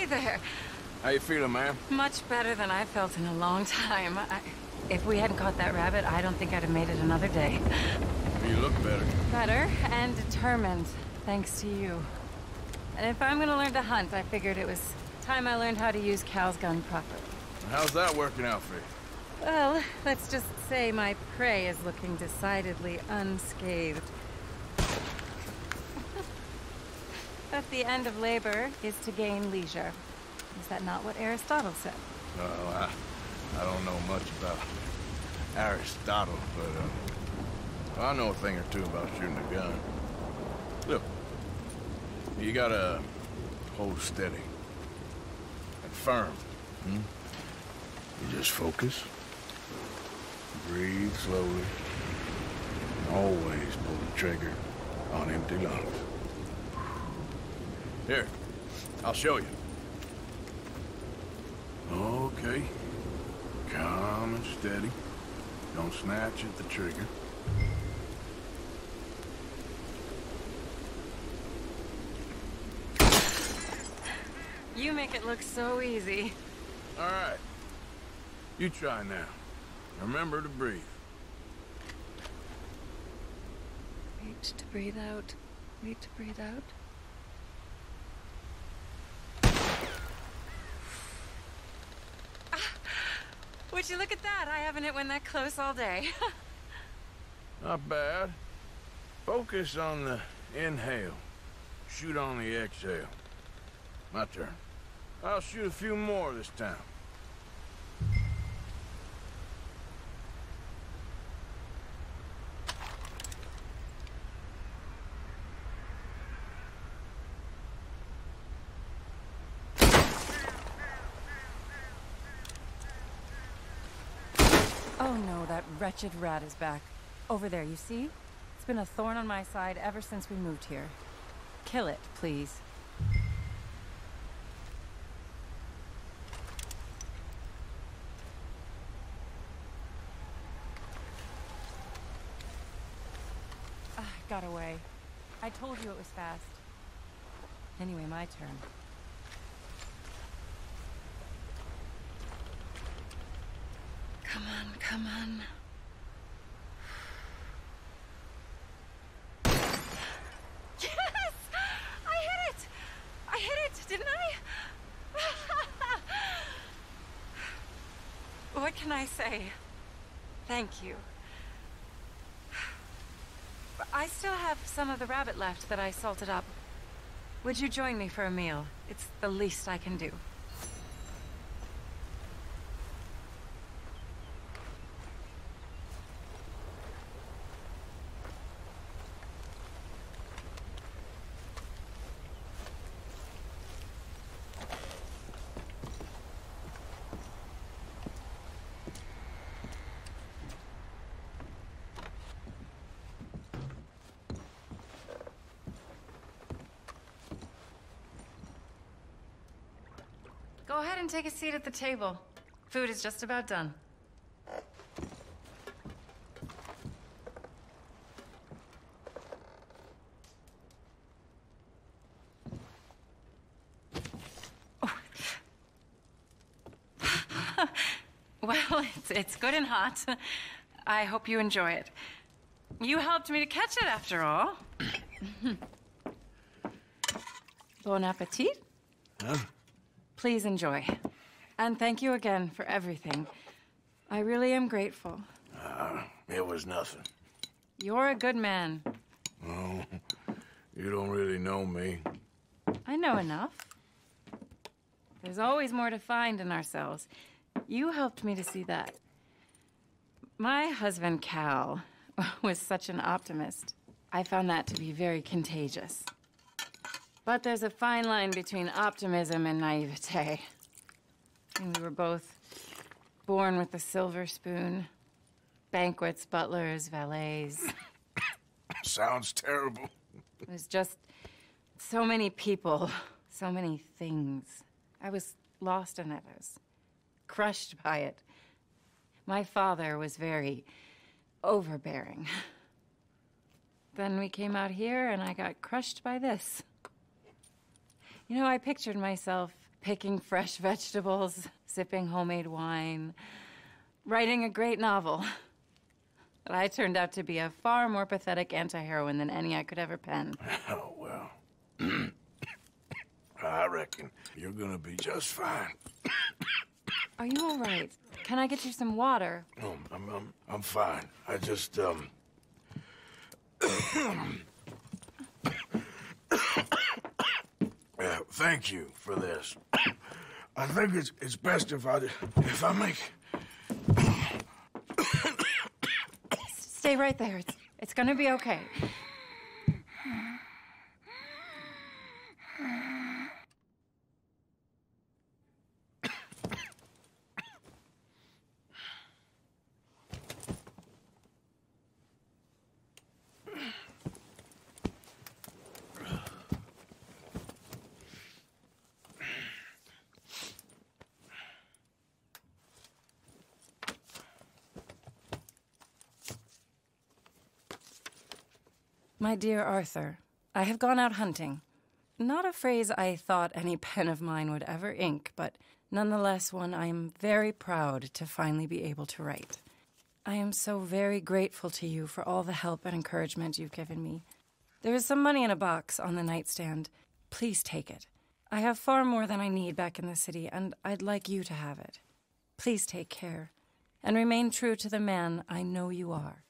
there. How you feeling, ma'am? Much better than I felt in a long time. If we hadn't caught that rabbit, I don't think I'd have made it another day. You look better. Better and determined, thanks to you. And if I'm gonna learn to hunt, I figured it was time I learned how to use Cal's gun properly. How's that working out for you? Well, let's just say my prey is looking decidedly unscathed. But the end of labor is to gain leisure. Is that not what Aristotle said? Well, I don't know much about Aristotle, but I know a thing or two about shooting a gun. Look, you gotta hold steady and firm. You just focus, breathe slowly, and always pull the trigger on empty lungs. Here, I'll show you. Okay. Calm and steady. Don't snatch at the trigger. You make it look so easy. All right. You try now. Remember to breathe. Wait to breathe out. Wait to breathe out. Would you look at that? I haven't hit one that close all day. Not bad. Focus on the inhale. Shoot on the exhale. My turn. I'll shoot a few more this time. Oh no, that wretched rat is back. Over there, you see? It's been a thorn on my side ever since we moved here. Kill it, please. Got away. I told you it was fast. Anyway, my turn. Come on, come on. Yes! I hit it! I hit it, didn't I? What can I say? Thank you. I still have some of the rabbit left that I salted up. Would you join me for a meal? It's the least I can do. Go ahead and take a seat at the table. Food is just about done. Oh. Well, it's good and hot. I hope you enjoy it. You helped me to catch it, after all. Bon appetit. Huh? Please enjoy. And thank you again for everything. I really am grateful. It was nothing. You're a good man. Oh, you don't really know me. I know enough. There's always more to find in ourselves. You helped me to see that. My husband, Cal, was such an optimist. I found that to be very contagious. But there's a fine line between optimism and naivete. And we were both born with a silver spoon. Banquets, butlers, valets. Sounds terrible. It was just so many people, so many things. I was lost in it. I was crushed by it. My father was very overbearing. Then we came out here and I got crushed by this. You know, I pictured myself picking fresh vegetables, sipping homemade wine, writing a great novel. But I turned out to be a far more pathetic anti-heroine than any I could ever pen. Oh, well. I reckon you're gonna be just fine. Are you all right? Can I get you some water? No, I'm fine. I just, thank you for this. I think it's best if I make... Stay right there. It's gonna be okay. My dear Arthur, I have gone out hunting. Not a phrase I thought any pen of mine would ever ink, but nonetheless one I am very proud to finally be able to write. I am so very grateful to you for all the help and encouragement you've given me. There is some money in a box on the nightstand. Please take it. I have far more than I need back in the city, and I'd like you to have it. Please take care. and remain true to the man I know you are.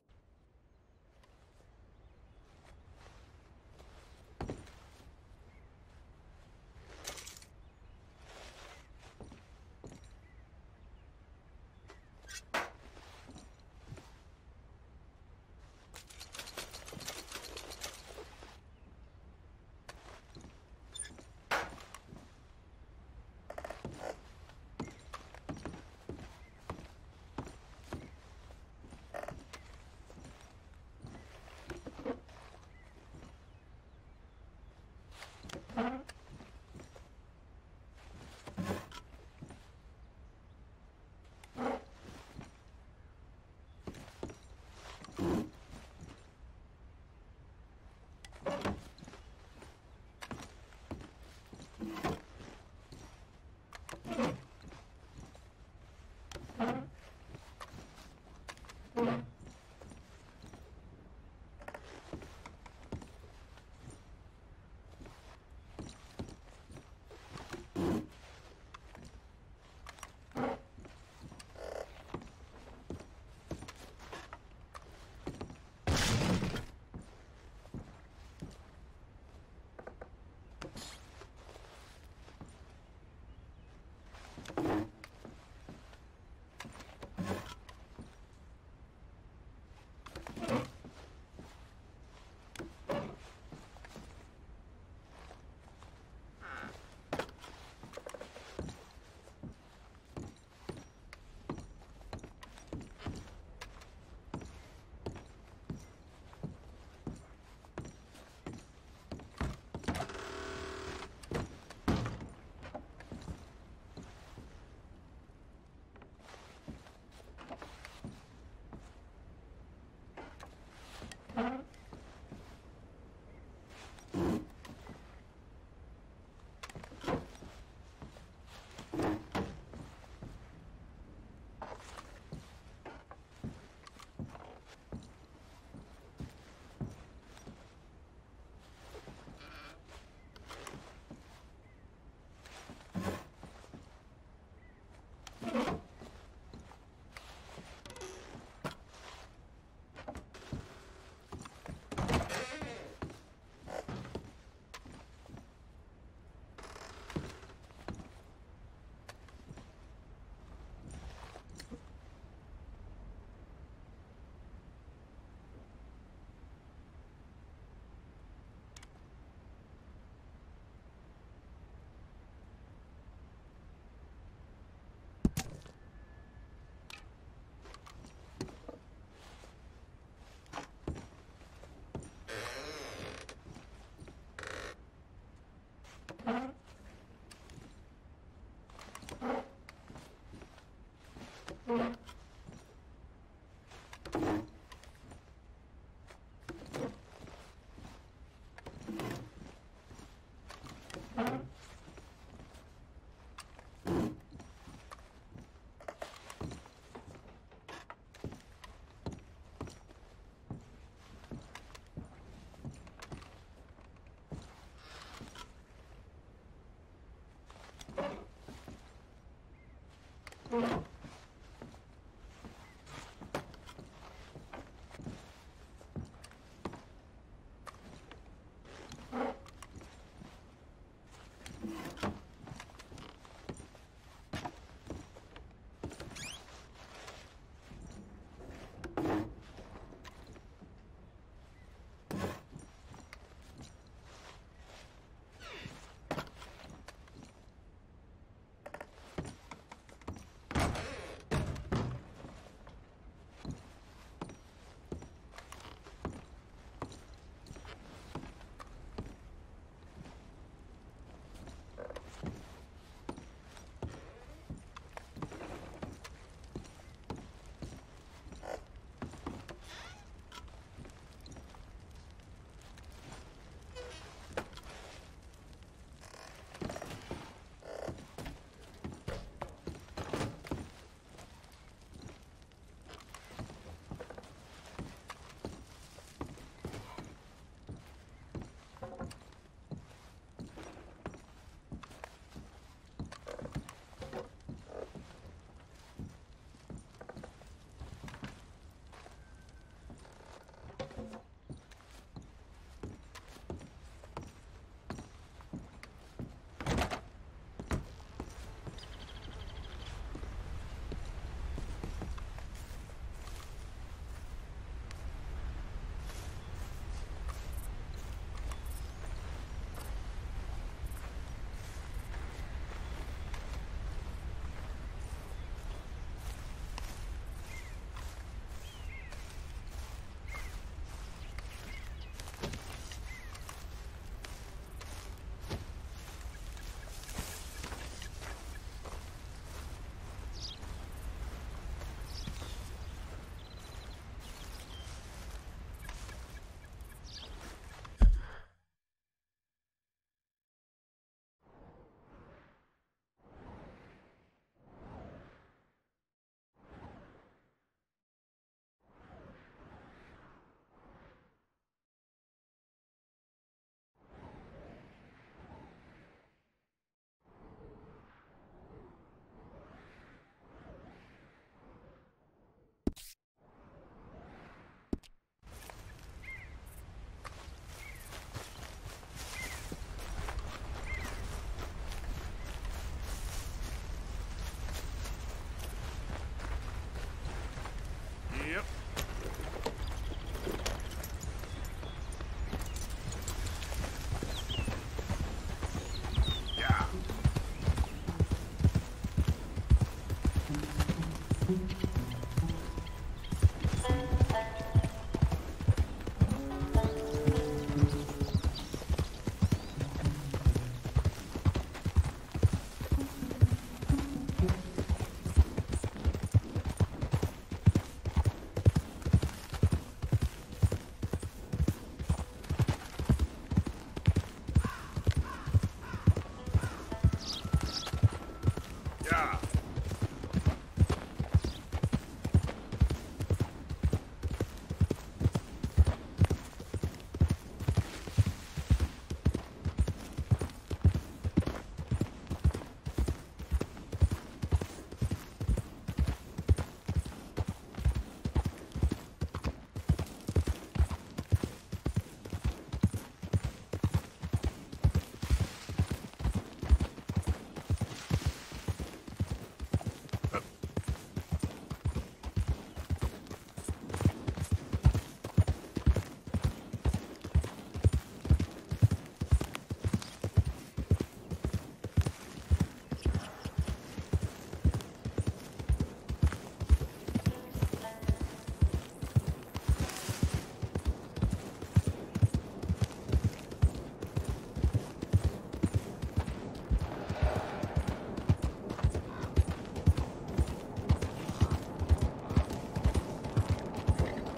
Yep.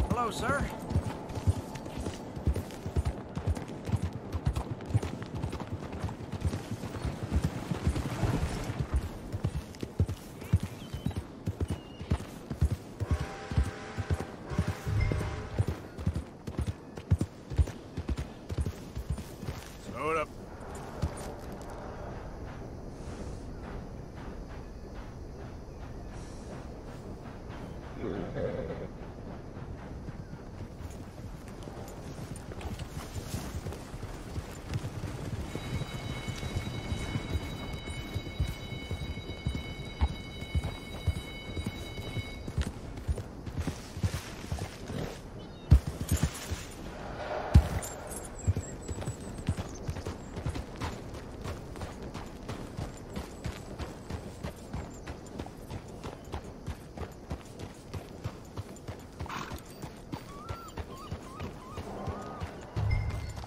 Hello, sir. Hold up.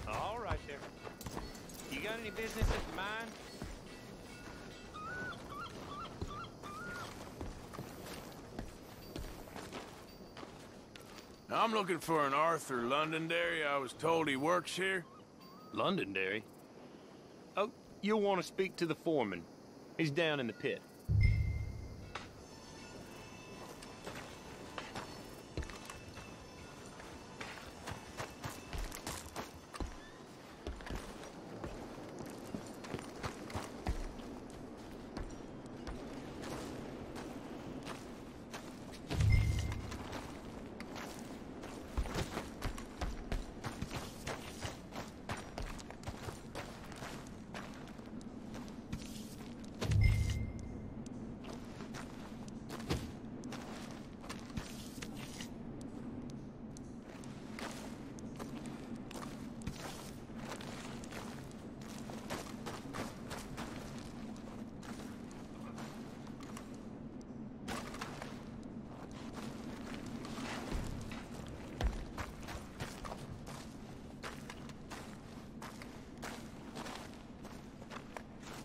All right there. You got any business at mine? I'm looking for an Arthur Londonderry. I was told he works here. Londonderry? Oh, you'll want to speak to the foreman. He's down in the pit.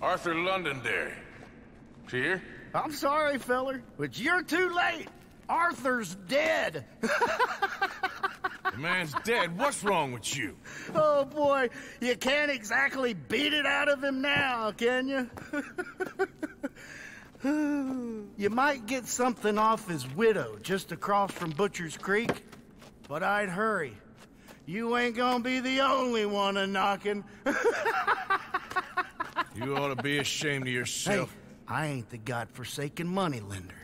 Arthur Londonderry. Is he here? I'm sorry, feller, but you're too late. Arthur's dead. The man's dead. What's wrong with you? Oh, boy, you can't exactly beat it out of him now, can you? You might get something off his widow just across from Butcher's Creek, but I'd hurry. You ain't gonna be the only one a-knocking. You ought to be ashamed of yourself. Hey, I ain't the godforsaken moneylender.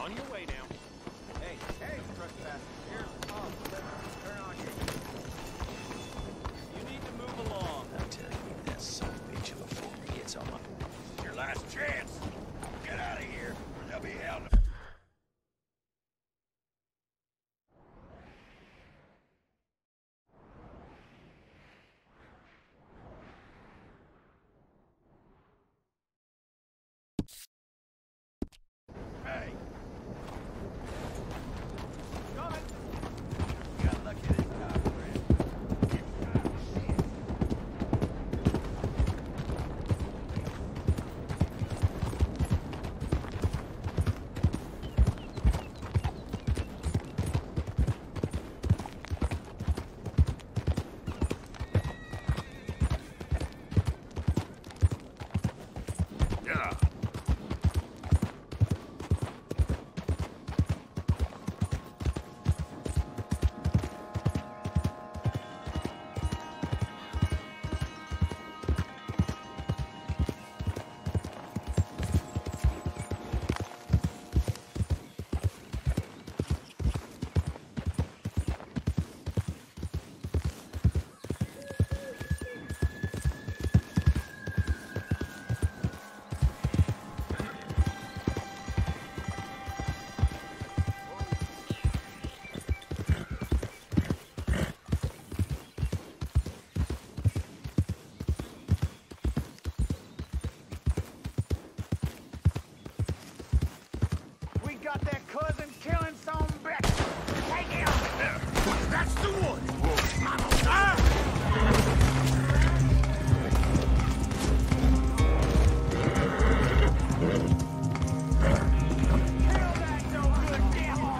On your way now. Hey, trespass. Here's the pump. Turn on your... You need to move along. I'll tell you that son of a bitch before he gets on my... Your last chance. Get out of here, or there'll be hell to... Hey. Coming! Got lucky this time, friend. Yeah. We got that cousin killing some bitch. Take him. That's the one. Kill that no good devil.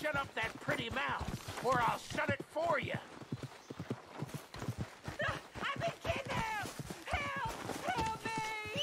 Shut up that pretty mouth, or I'll shut it for you. I've been kidnapped! Help! Help me!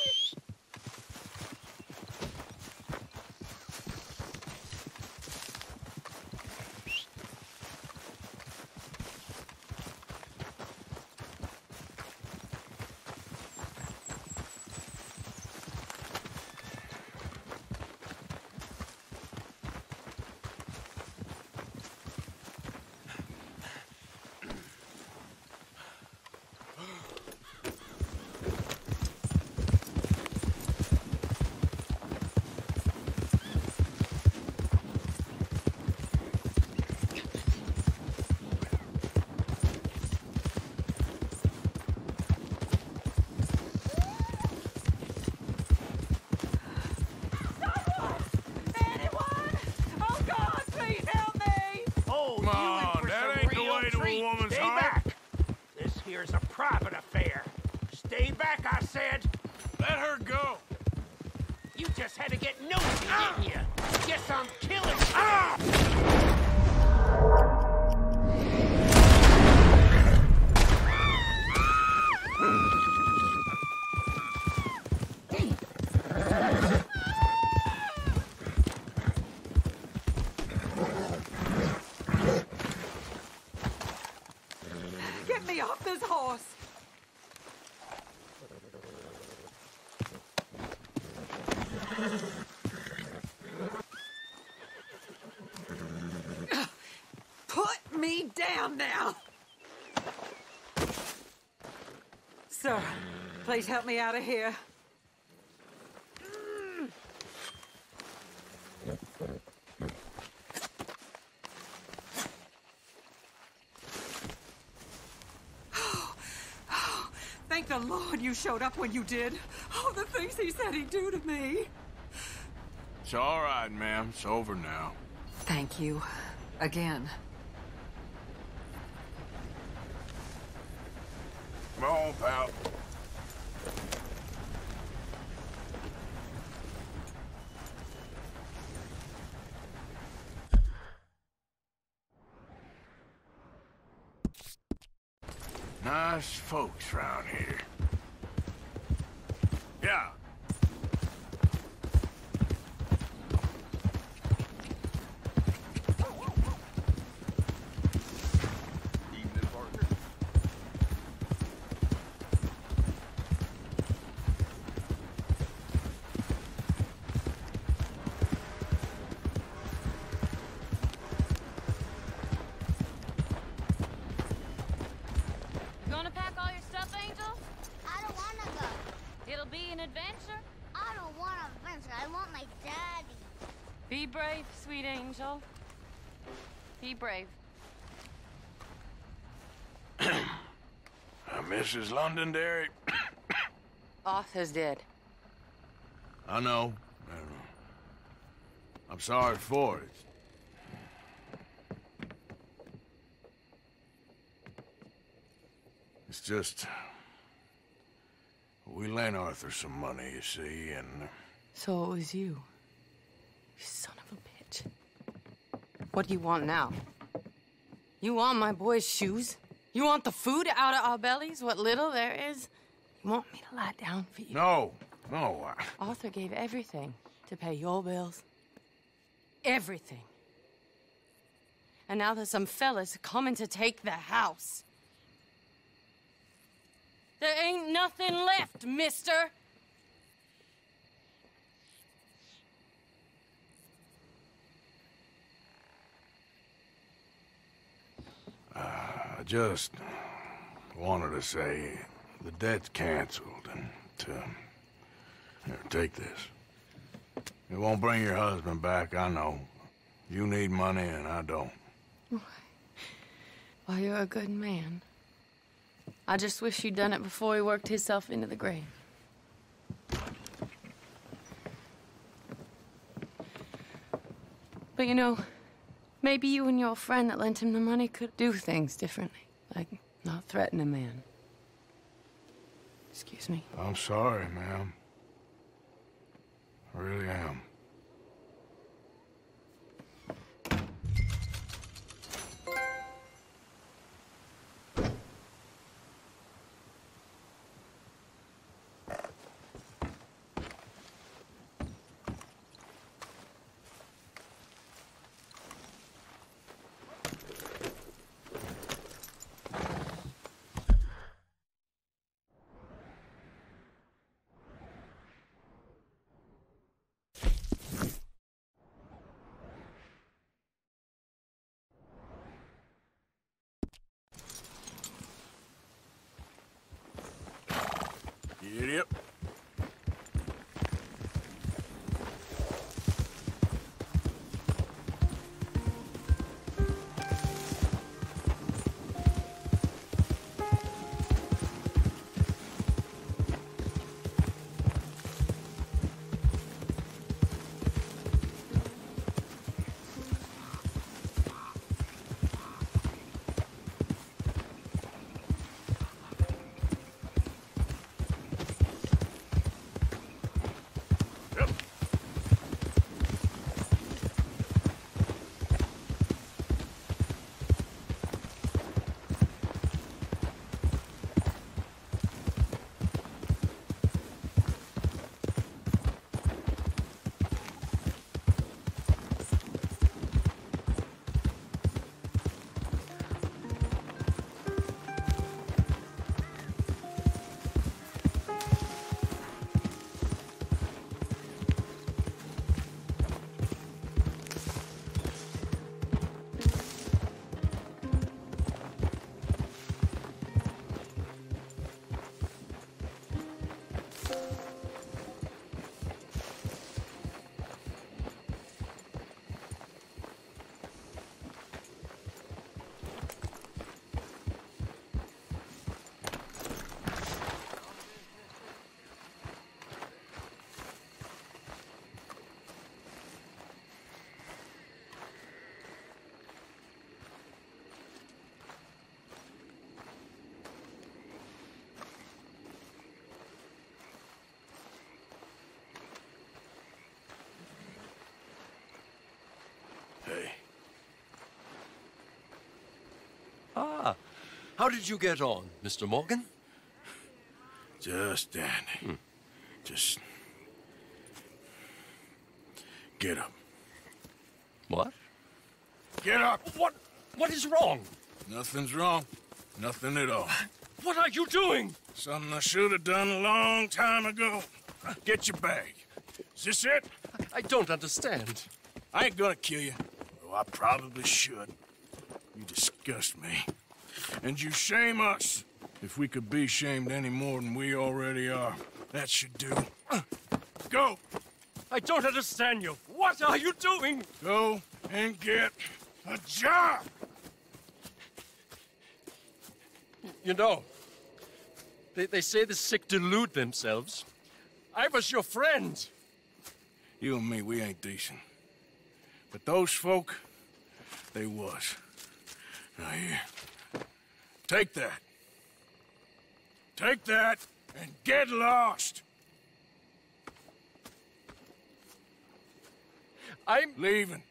had to get nosy, didn't you? Guess I'm killing you. Get me off this horse! Put me down now! Sir, please help me out of here. Thank the Lord you showed up when you did. Oh, the things he said he'd do to me. It's all right, ma'am. It's over now. Thank you. Again. Come on, pal. Nice folks around here. Yeah. Evening, partner. You gonna pack all your stuff, Angel? I don't wanna go. It'll be an adventure. I don't want an adventure. I want my daddy. Be brave, sweet Angel. Be brave. Mrs. Londonderry. Arthur's dead. I know. I'm sorry for it. It's just... we lent Arthur some money, you see, and... So it was you. You son of a bitch. What do you want now? You want my boy's shoes? You want the food out of our bellies, what little there is? You want me to lie down for you? No, Arthur gave everything to pay your bills. Everything. And now there's some fellas coming to take the house. There ain't nothing left, mister. I just wanted to say the debt's canceled and to... Here, take this. It won't bring your husband back, I know. You need money and I don't. Well, you're a good man. I just wish you'd done it before he worked himself into the grave. But you know, maybe you and your friend that lent him the money could do things differently. Like, not threaten a man. Excuse me. I'm sorry, ma'am. I really am. How did you get on, Mr. Morgan? Just dandy. Just... get up. What? Get up! What is wrong? Nothing's wrong. Nothing at all. What are you doing? Something I should have done a long time ago. Get your bag. Is this it? I don't understand. I ain't gonna kill you, though I probably should. You disgust me. And you shame us. If we could be shamed any more than we already are, that should do. Go! I don't understand you. What are you doing? Go and get a job! You know, they say the sick delude themselves. I was your friend. You and me, we ain't decent. But those folk, they was. Now here, take that. Take that and get lost. I'm leaving.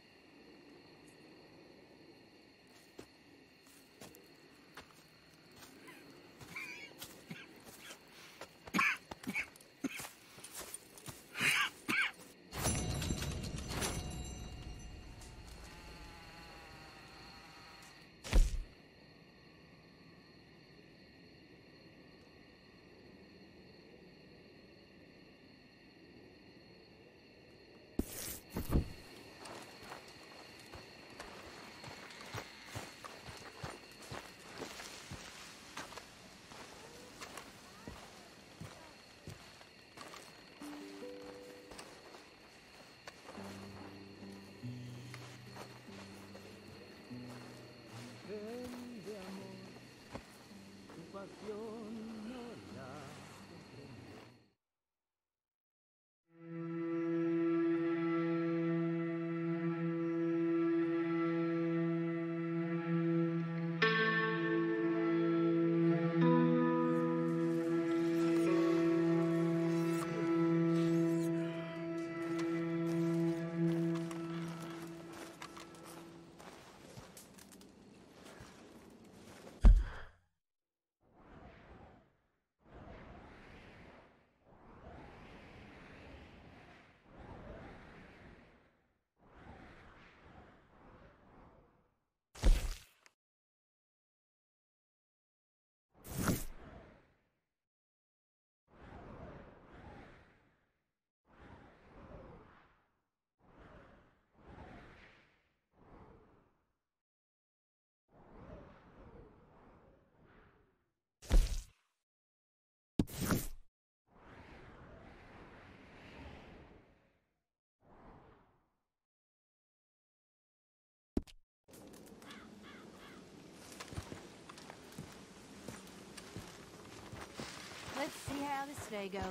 Let's see how this day goes.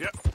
Yep.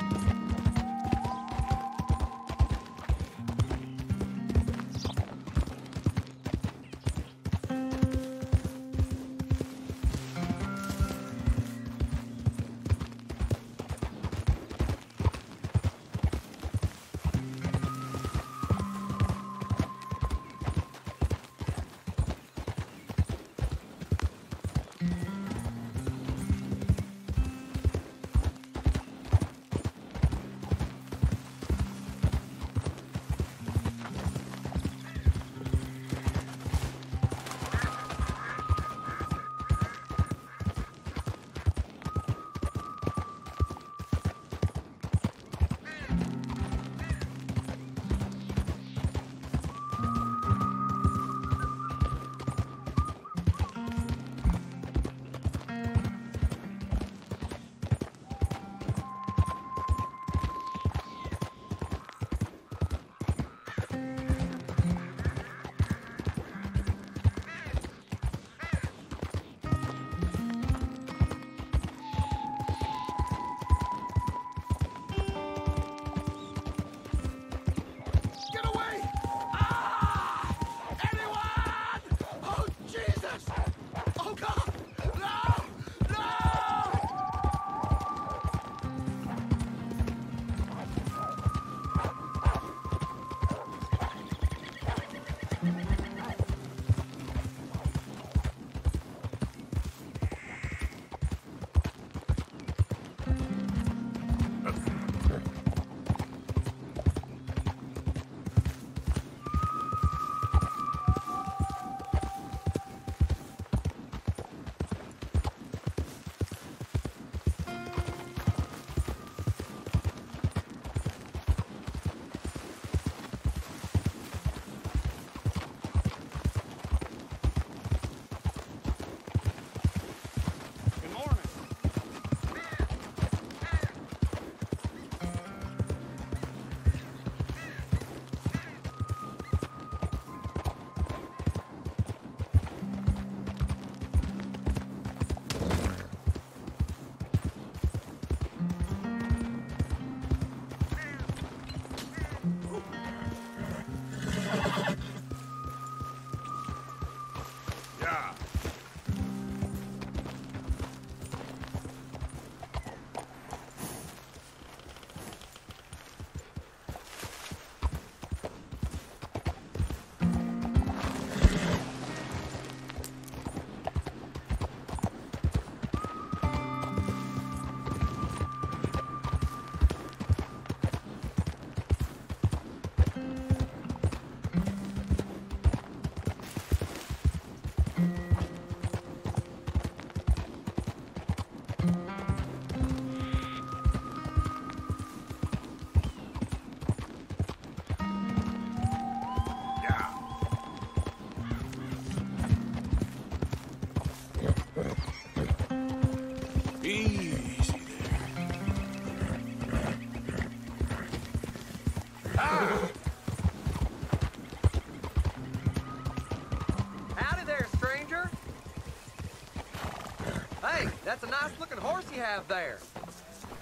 That's a nice-looking horse you have there.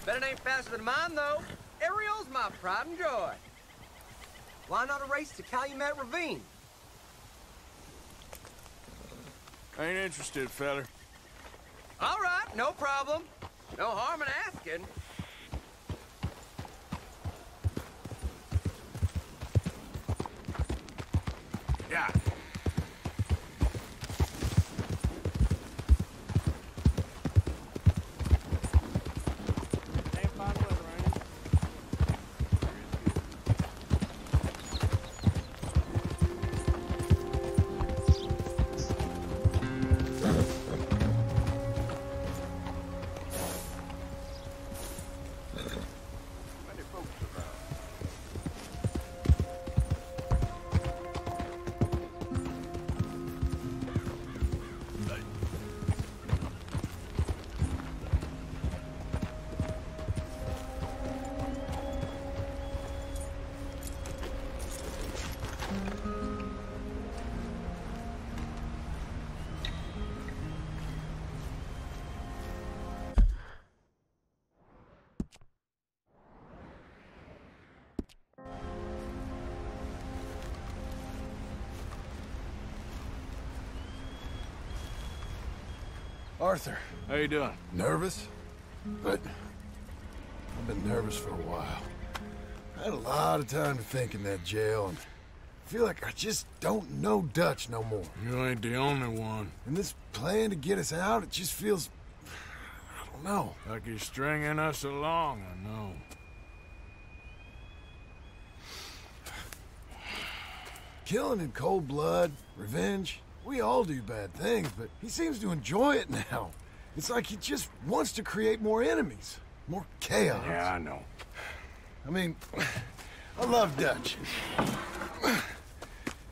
Bet it ain't faster than mine, though. Ariel's my pride and joy. Why not a race to Calumet Ravine? I ain't interested, feller. All right, no problem. No harm in asking. Yeah. Arthur. How you doing? Nervous? But I've been nervous for a while. I had a lot of time to think in that jail, and I feel like I just don't know Dutch no more. You ain't the only one. And this plan to get us out, it just feels... I don't know. Like you're stringing us along, I know. Killing in cold blood, revenge, we all do bad things, but he seems to enjoy it now. It's like he just wants to create more enemies, more chaos. Yeah, I know. I mean, I love Dutch.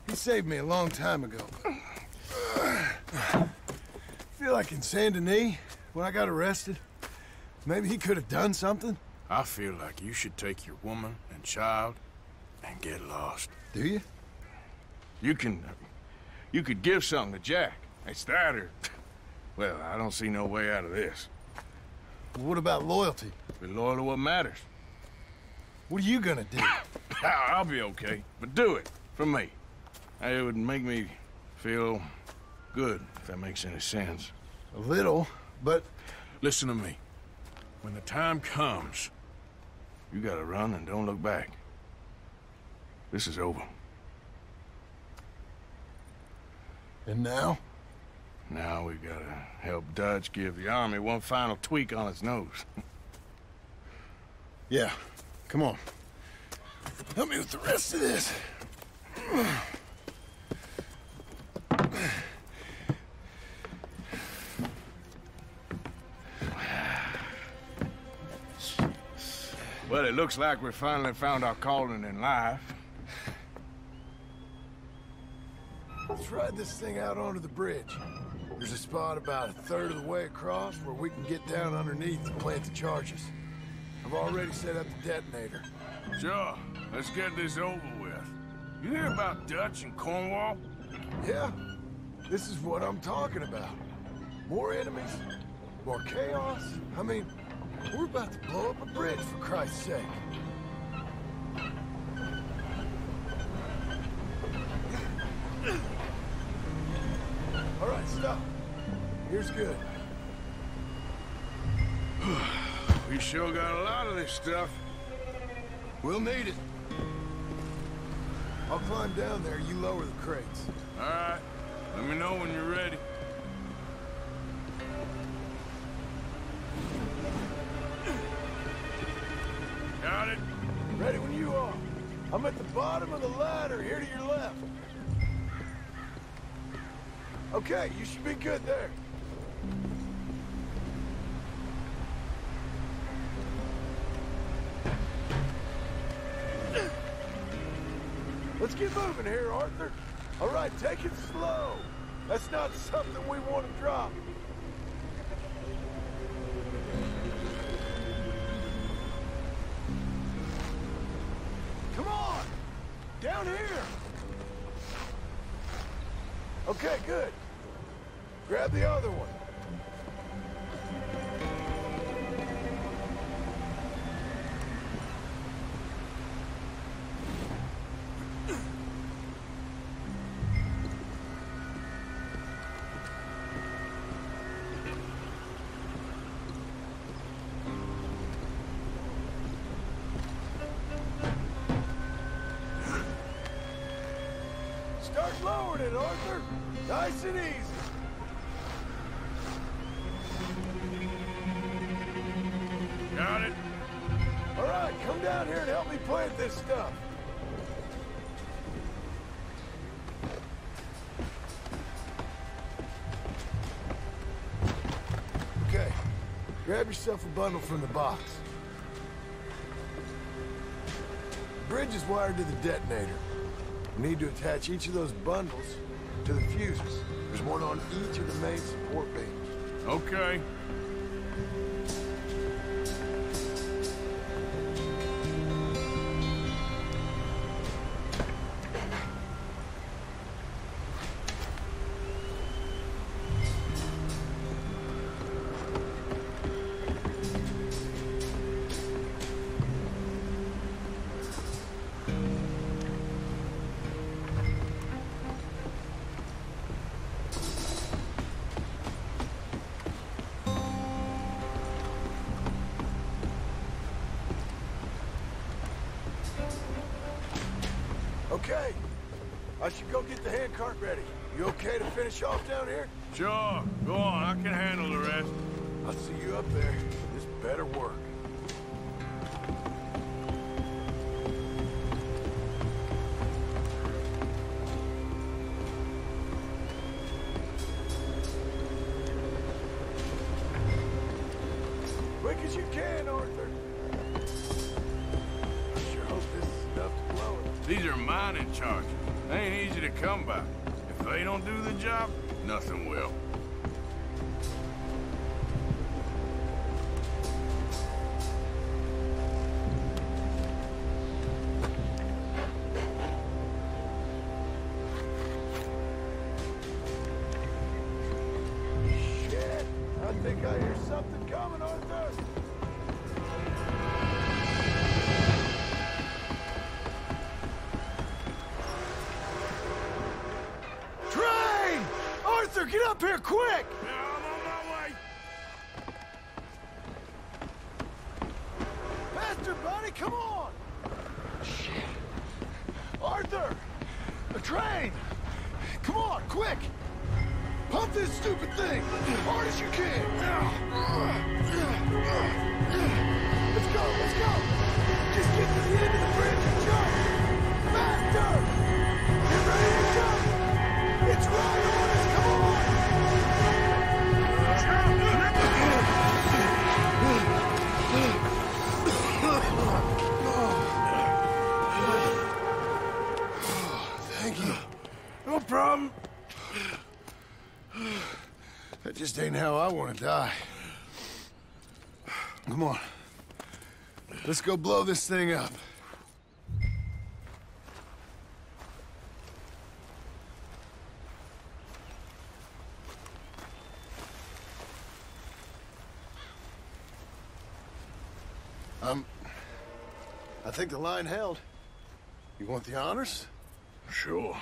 He saved me a long time ago. I feel like in Saint Denis, when I got arrested, maybe he could have done something. I feel like you should take your woman and child and get lost. Do you? You could give something to Jack. It's that or... Well, I don't see no way out of this. Well, what about loyalty? Be loyal to what matters. What are you gonna do? I'll be okay, but do it for me. It would make me feel good, if that makes any sense. A little, but... Listen to me. When the time comes, you gotta run and don't look back. This is over. And now? Now we gotta help Dutch give the army one final tweak on its nose. Yeah, come on. Help me with the rest of this. Well, it looks like we finally found our calling in life. Let's ride this thing out onto the bridge. There's a spot about a third of the way across where we can get down underneath and plant the charges. I've already set up the detonator. Sure, let's get this over with. You hear about Dutch and Cornwall? Yeah, this is what I'm talking about. More enemies, more chaos. I mean, we're about to blow up a bridge, for Christ's sake. All right, stop. Here's good. We sure got a lot of this stuff. We'll need it. I'll climb down there, you lower the crates. All right. Let me know when you're ready. Got it? Ready when you are. I'm at the bottom of the ladder, here to your left. Okay, you should be good there. Let's get moving here, Arthur. All right, take it slow. That's not something we want to drop. Come on! Down here! Okay, good. Grab the other one. Start lowering it, Arthur. Nice and easy. Got it? All right, come down here and help me plant this stuff. Okay, grab yourself a bundle from the box. The bridge is wired to the detonator. We need to attach each of those bundles to the fuses. There's one on each of the main support beams. Okay. the handcart ready. You okay to finish off down here? Sure. Go on. I can handle the rest. I'll see you up there. This better work. Quick as you can, Arthur. I sure hope this is enough to blow it. These are mining charges. They ain't easy to come by. If they don't do the job, nothing will. Shit! I think I hear something coming, Arthur! Train! Arthur, get up here quick! I'm on my way. Faster, buddy, come on! Shit. Arthur! The train! Come on, quick! Pump this stupid thing! Hard as you can! Let's go, let's go! Just get to the end of the bridge and jump! Faster! Get ready to jump! It's right on us, come on! Thank you. No problem. That just ain't how I want to die. Come on. Let's go blow this thing up. I think the line held. You want the honors? Sure.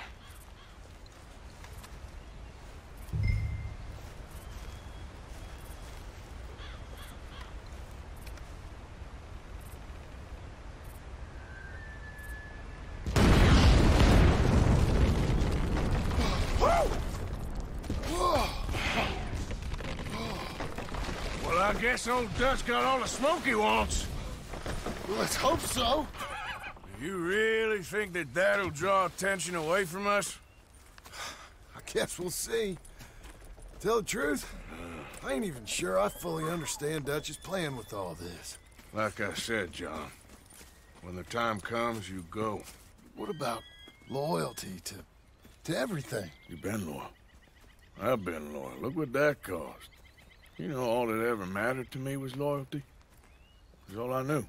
Well, I guess old Dutch got all the smoke he wants. Well, let's hope so. You really think that that'll draw attention away from us? I guess we'll see. Tell the truth, I ain't even sure I fully understand Dutch's plan with all this. Like I said, John, when the time comes, you go. What about loyalty to everything? You've been loyal. I've been loyal. Look what that cost. You know, all that ever mattered to me was loyalty. It was all I knew.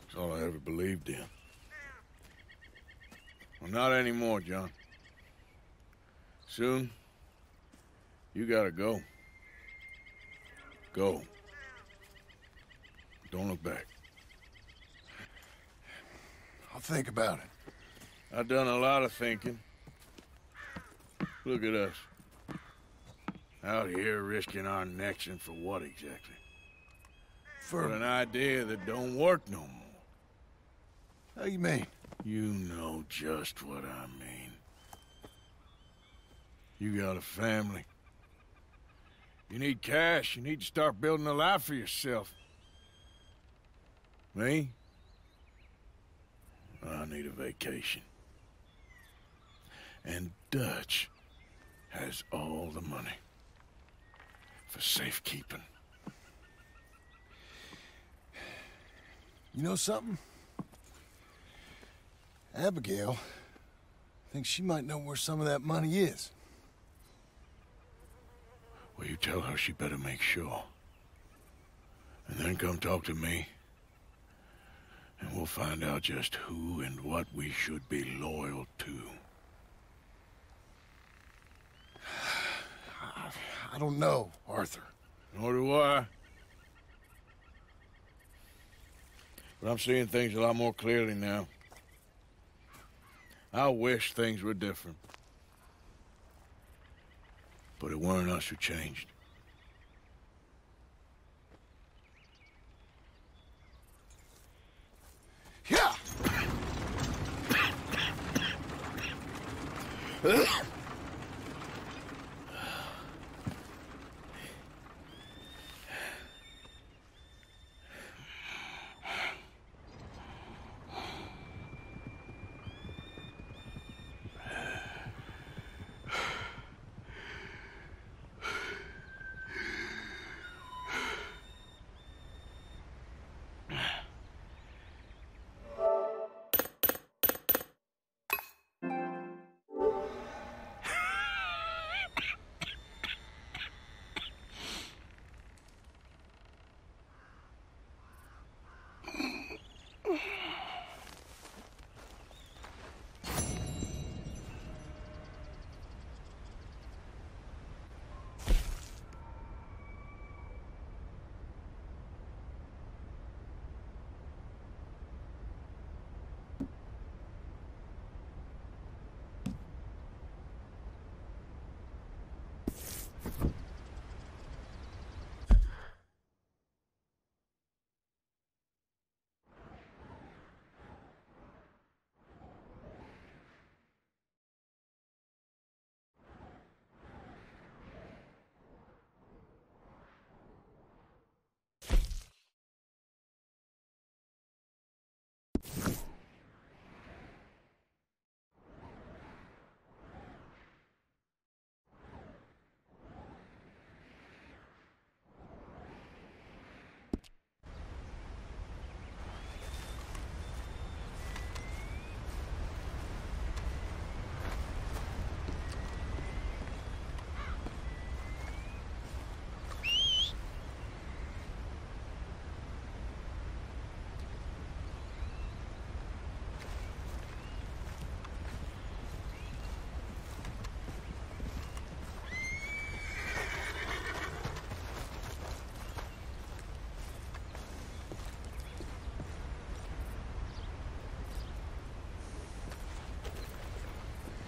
It's all I ever believed in. Well, not anymore, John. Soon, you gotta go. Go. Don't look back. I'll think about it. I've done a lot of thinking. Look at us. Out here risking our necks, and for what exactly? For an idea that don't work no more. How you mean? You know just what I mean. You got a family. You need cash. You need to start building a life for yourself. Me? I need a vacation. And Dutch has all the money for safekeeping. You know something? Abigail thinks she might know where some of that money is. Well, you tell her she better make sure. And then come talk to me. And we'll find out just who and what we should be loyal to. I don't know, Arthur. Nor do I. But I'm seeing things a lot more clearly now. I wish things were different. But it weren't us who changed. Yeah!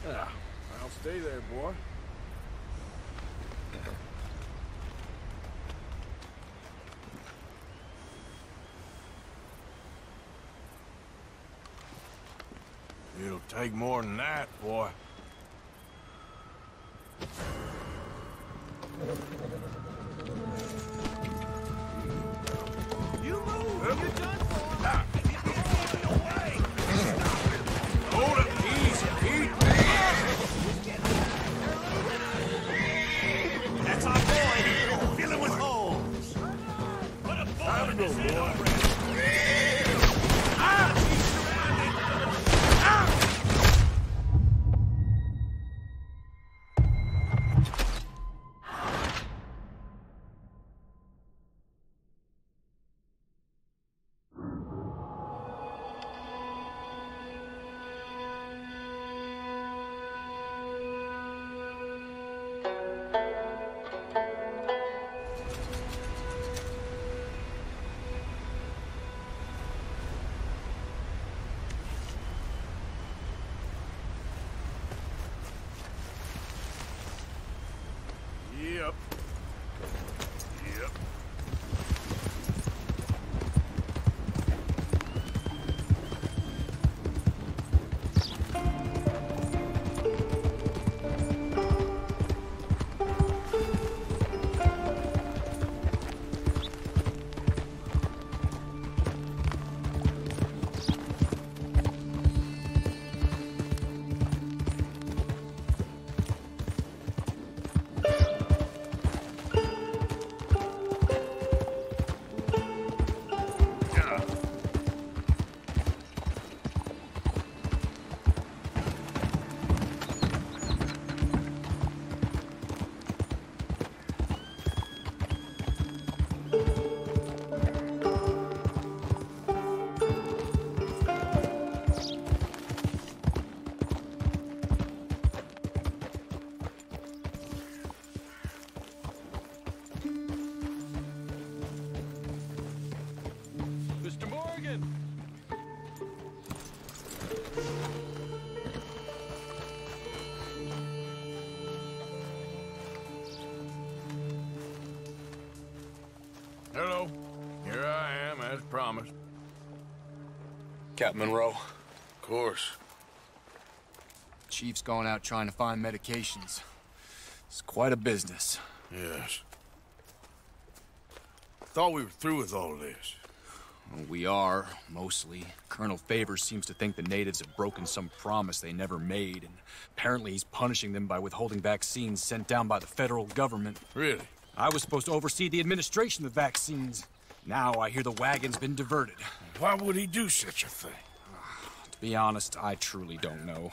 Yeah, I'll stay there, boy. It'll take more than that, boy. You move! You're done for! Away! Hold it easy, Pete. That's our boy! Fill him with holes! Put a bullet in his head already! Yep. Yep. Mr. Morgan! Hello. Here I am, as promised. Captain Monroe. Of course. Chief's gone out trying to find medications. It's quite a business. Yes. Thought we were through with all this. Well, we are, mostly. Colonel Favors seems to think the natives have broken some promise they never made, and apparently he's punishing them by withholding vaccines sent down by the federal government. Really? I was supposed to oversee the administration of vaccines. Now I hear the wagon's been diverted. Why would he do such a thing? To be honest, I truly don't know.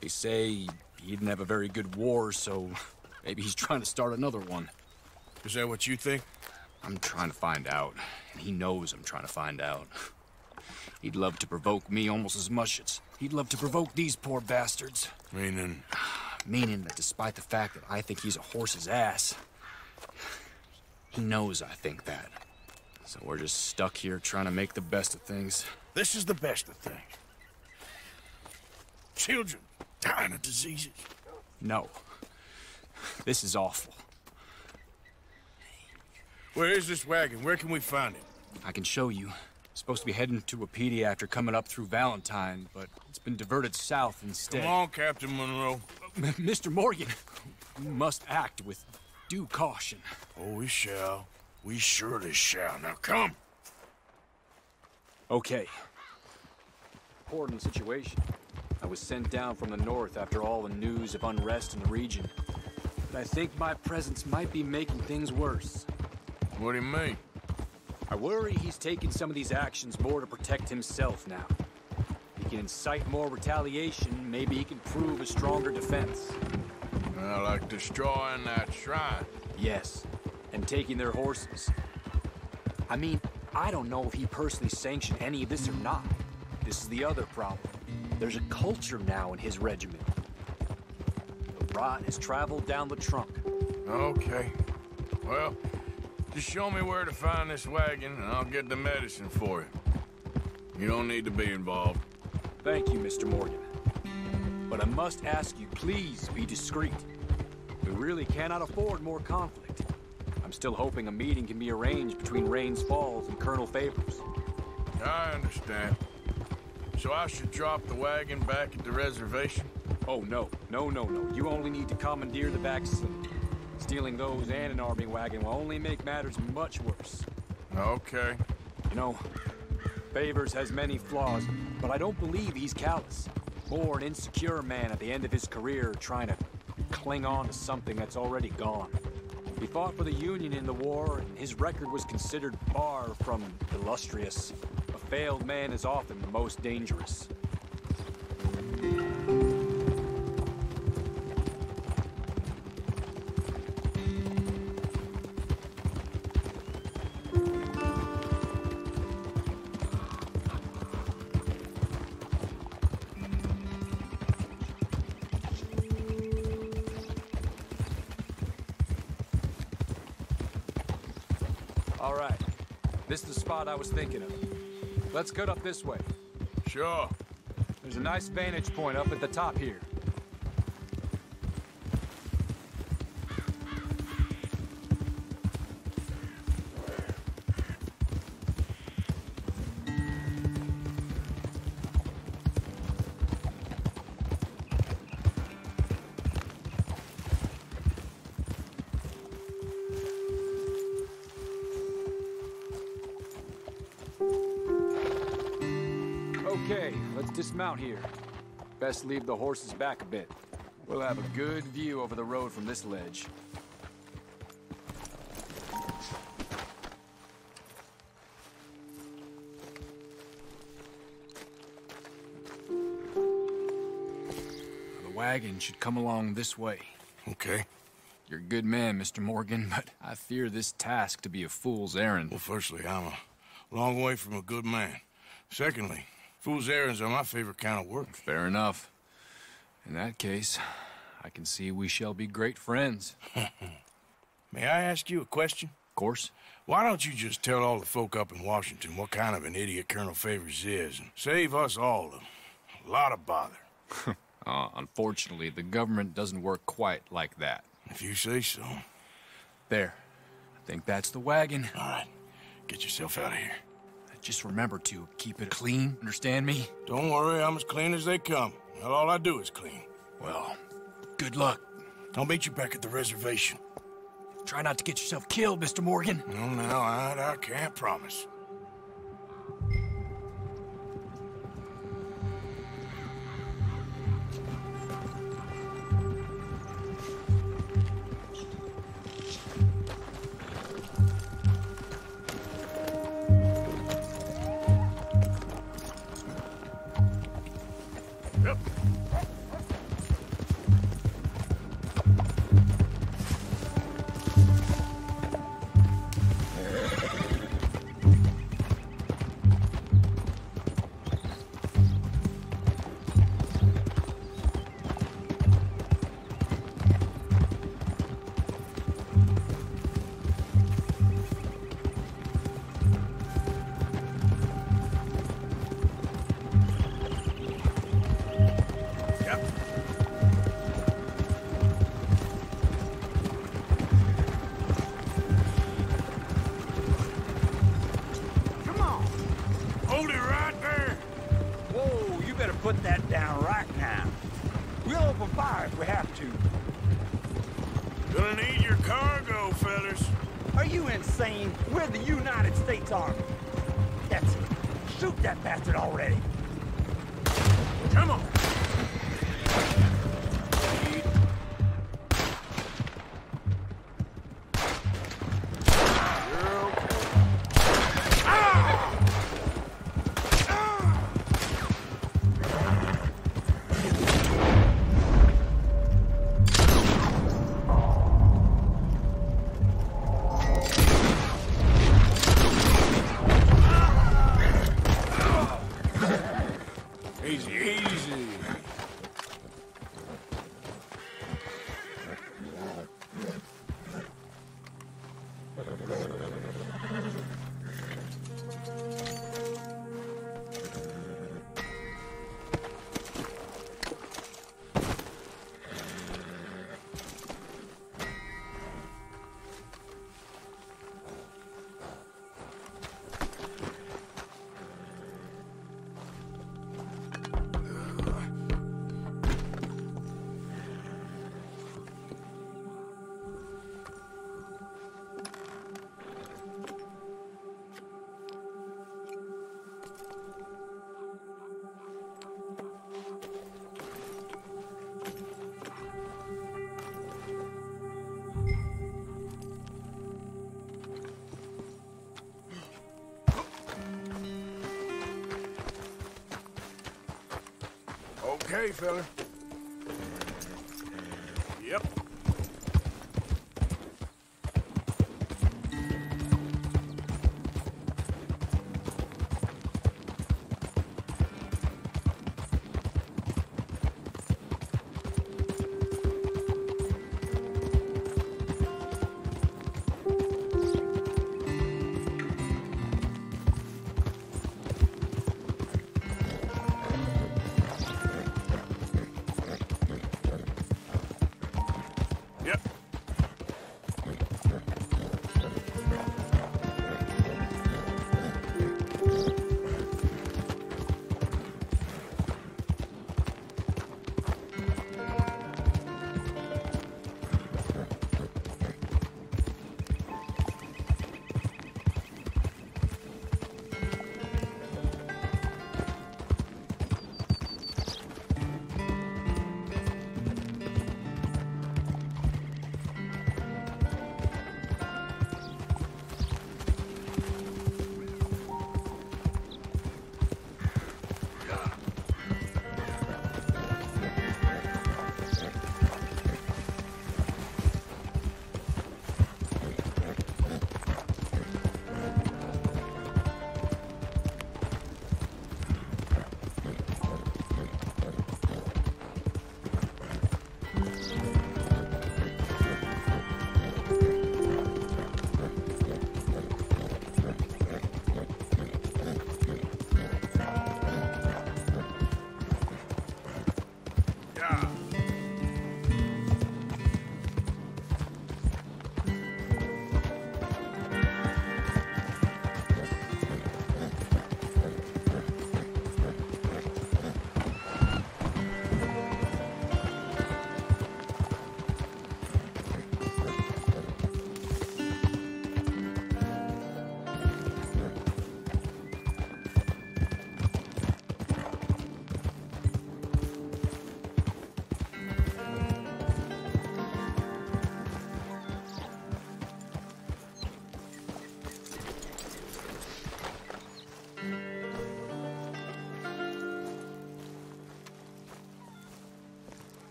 They say he didn't have a very good war, so maybe he's trying to start another one. Is that what you think? I'm trying to find out, and he knows I'm trying to find out. He'd love to provoke me almost as much as he'd love to provoke these poor bastards. Meaning? Meaning that despite the fact that I think he's a horse's ass, he knows I think that. So we're just stuck here trying to make the best of things. This is the best of things. Children dying of diseases. No. This is awful. Where is this wagon? Where can we find it? I can show you. Supposed to be heading to Wapiti after coming up through Valentine, but it's been diverted south instead. Come on, Captain Monroe. Mr. Morgan, we must act with due caution. Oh, we shall. We surely shall. Now come. Okay. Important situation. I was sent down from the north after all the news of unrest in the region. But I think my presence might be making things worse. What do you mean? I worry he's taking some of these actions more to protect himself now. He can incite more retaliation, maybe he can prove a stronger defense. Like destroying that shrine. Yes, and taking their horses. I mean, I don't know if he personally sanctioned any of this or not. This is the other problem. There's a culture now in his regiment. The rot has traveled down the trunk. Okay. Well, just show me where to find this wagon, and I'll get the medicine for you. You don't need to be involved. Thank you, Mr. Morgan. But I must ask you, please be discreet. We really cannot afford more conflict. I'm still hoping a meeting can be arranged between Rains Falls and Colonel Favors. I understand. So I should drop the wagon back at the reservation? Oh, no. No. You only need to commandeer the vaccine. Stealing those and an army wagon will only make matters much worse. Okay. You know, Favors has many flaws, but I don't believe he's callous. More an insecure man at the end of his career trying to cling on to something that's already gone. He fought for the Union in the war, and his record was considered far from illustrious. A failed man is often the most dangerous. All right. This is the spot I was thinking of. Let's cut up this way. Sure. There's a nice vantage point up at the top here. Okay, let's dismount here. Best leave the horses back a bit. We'll have a good view over the road from this ledge. The wagon should come along this way. Okay. You're a good man, Mr. Morgan, but I fear this task to be a fool's errand. Well, firstly, I'm a long way from a good man. Secondly, fool's errands are my favorite kind of work. Fair enough. In that case, I can see we shall be great friends. May I ask you a question? Of course. Why don't you just tell all the folk up in Washington what kind of an idiot Colonel Favors is and save us all a lot of bother? Unfortunately, the government doesn't work quite like that. If you say so. There. I think that's the wagon. All right. Get yourself out of here. Just remember to keep it clean, understand me? Don't worry, I'm as clean as they come. Well, all I do is clean. Well, good luck. I'll meet you back at the reservation. Try not to get yourself killed, Mr. Morgan. No, I can't promise. Put that down right now. We'll open fire if we have to. Gonna need your cargo, fellas. Are you insane? We're the United States Army. That's it. Shoot that bastard already. Come on. Okay, fella. Yep.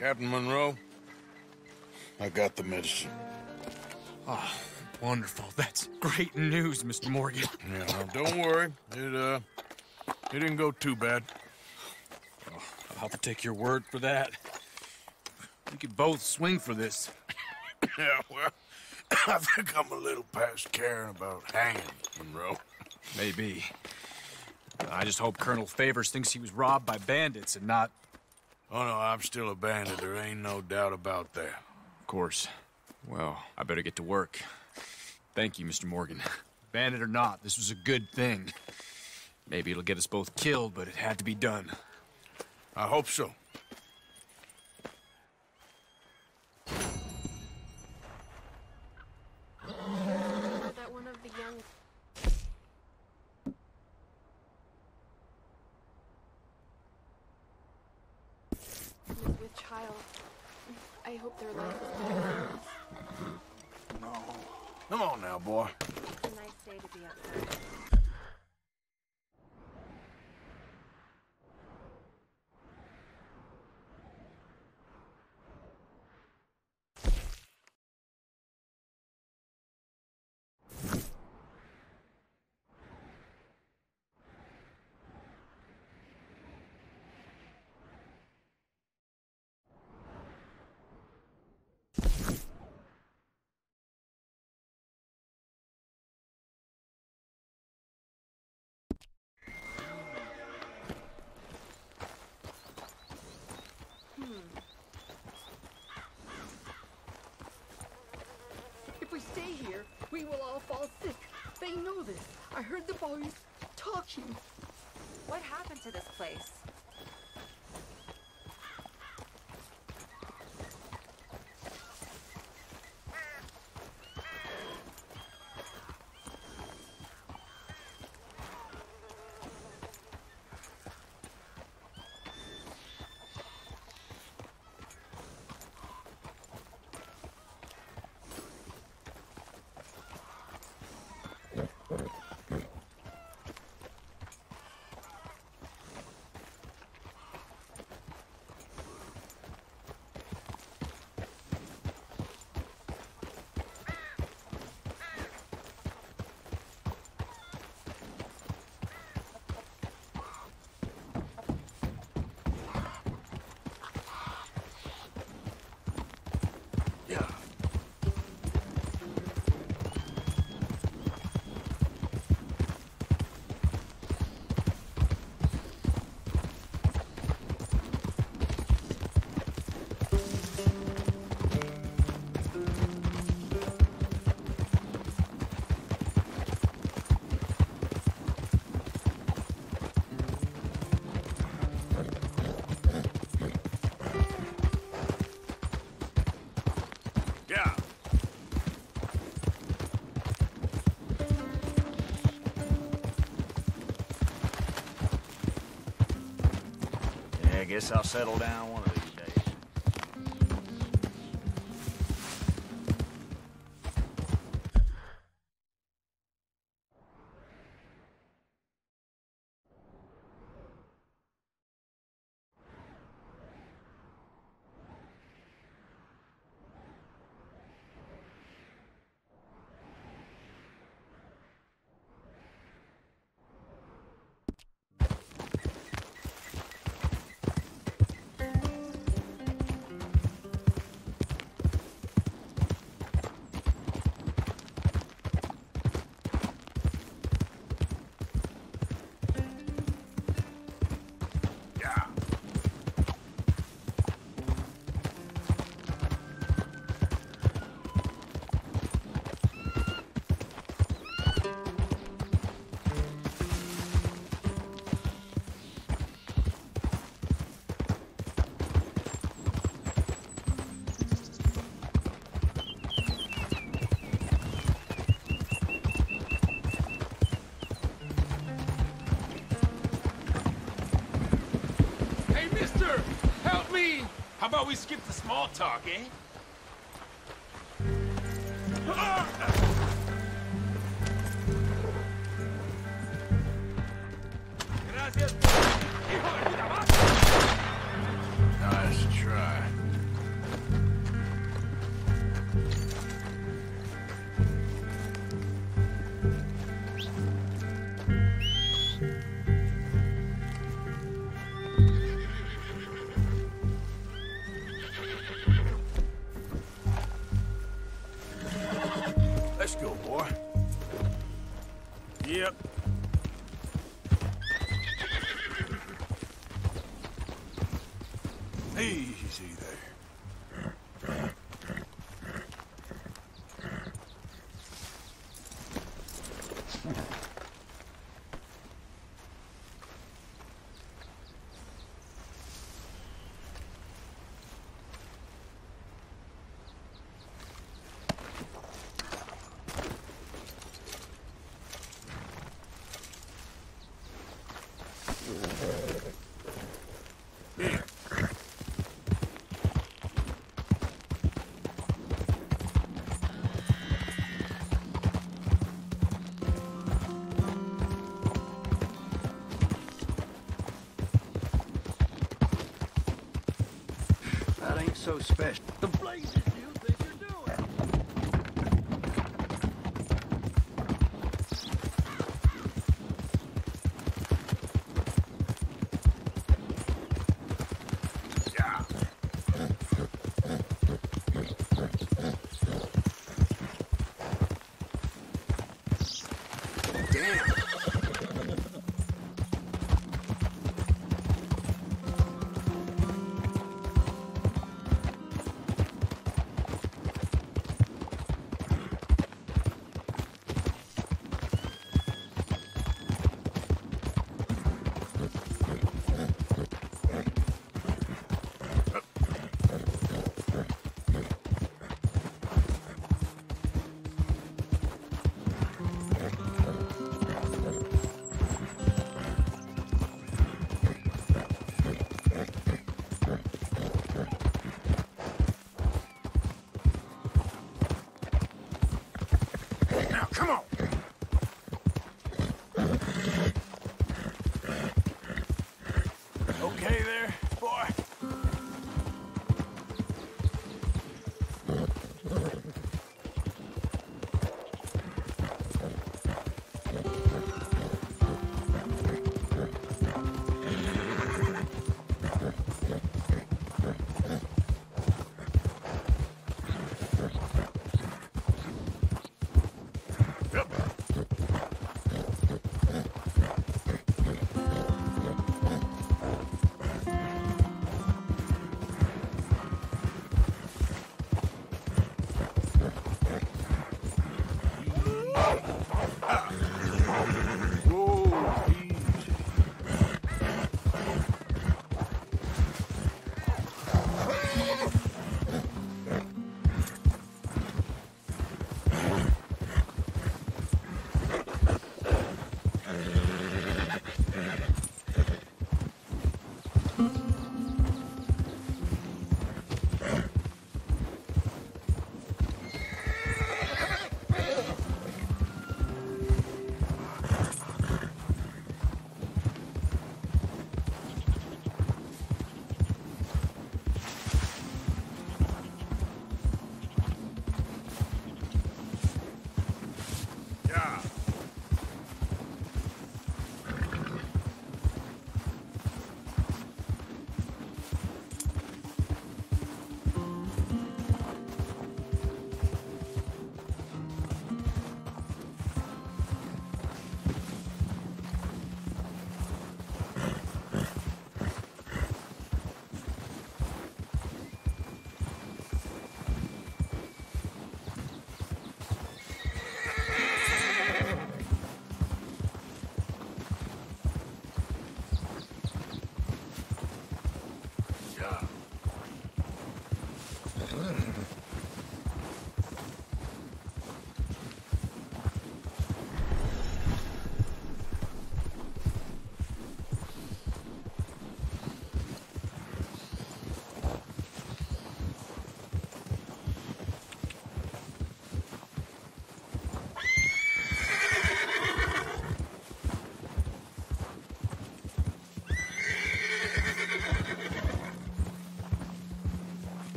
Captain Monroe, I got the medicine. Oh, wonderful. That's great news, Mr. Morgan. Yeah, well, don't worry. It didn't go too bad. Oh, I'll have to take your word for that. We could both swing for this. Yeah, well, I think I'm a little past caring about hanging, Monroe. Maybe. I just hope Colonel Favors thinks he was robbed by bandits and not... Oh, no, I'm still a bandit. There ain't no doubt about that. Of course. Well, I better get to work. Thank you, Mr. Morgan. Bandit or not, this was a good thing. Maybe it'll get us both killed, but it had to be done. I hope so. That one of the young... with child. I hope their life is better. No. Come on now, boy. It's a nice day to be outside. If we stay here, we will all fall sick. They know this. I heard the boys talking. What happened to this place? I guess I'll settle down one of these days. How about we skip the small talk, eh? Nice try. Yep. Easy there. That ain't so special. The blazes you think you're doing? Yeah. Damn. Now, come on. Okay there, boy. Yep.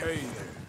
Okay there.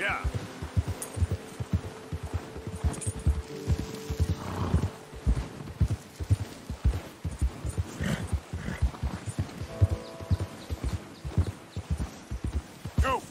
Yeah. Go.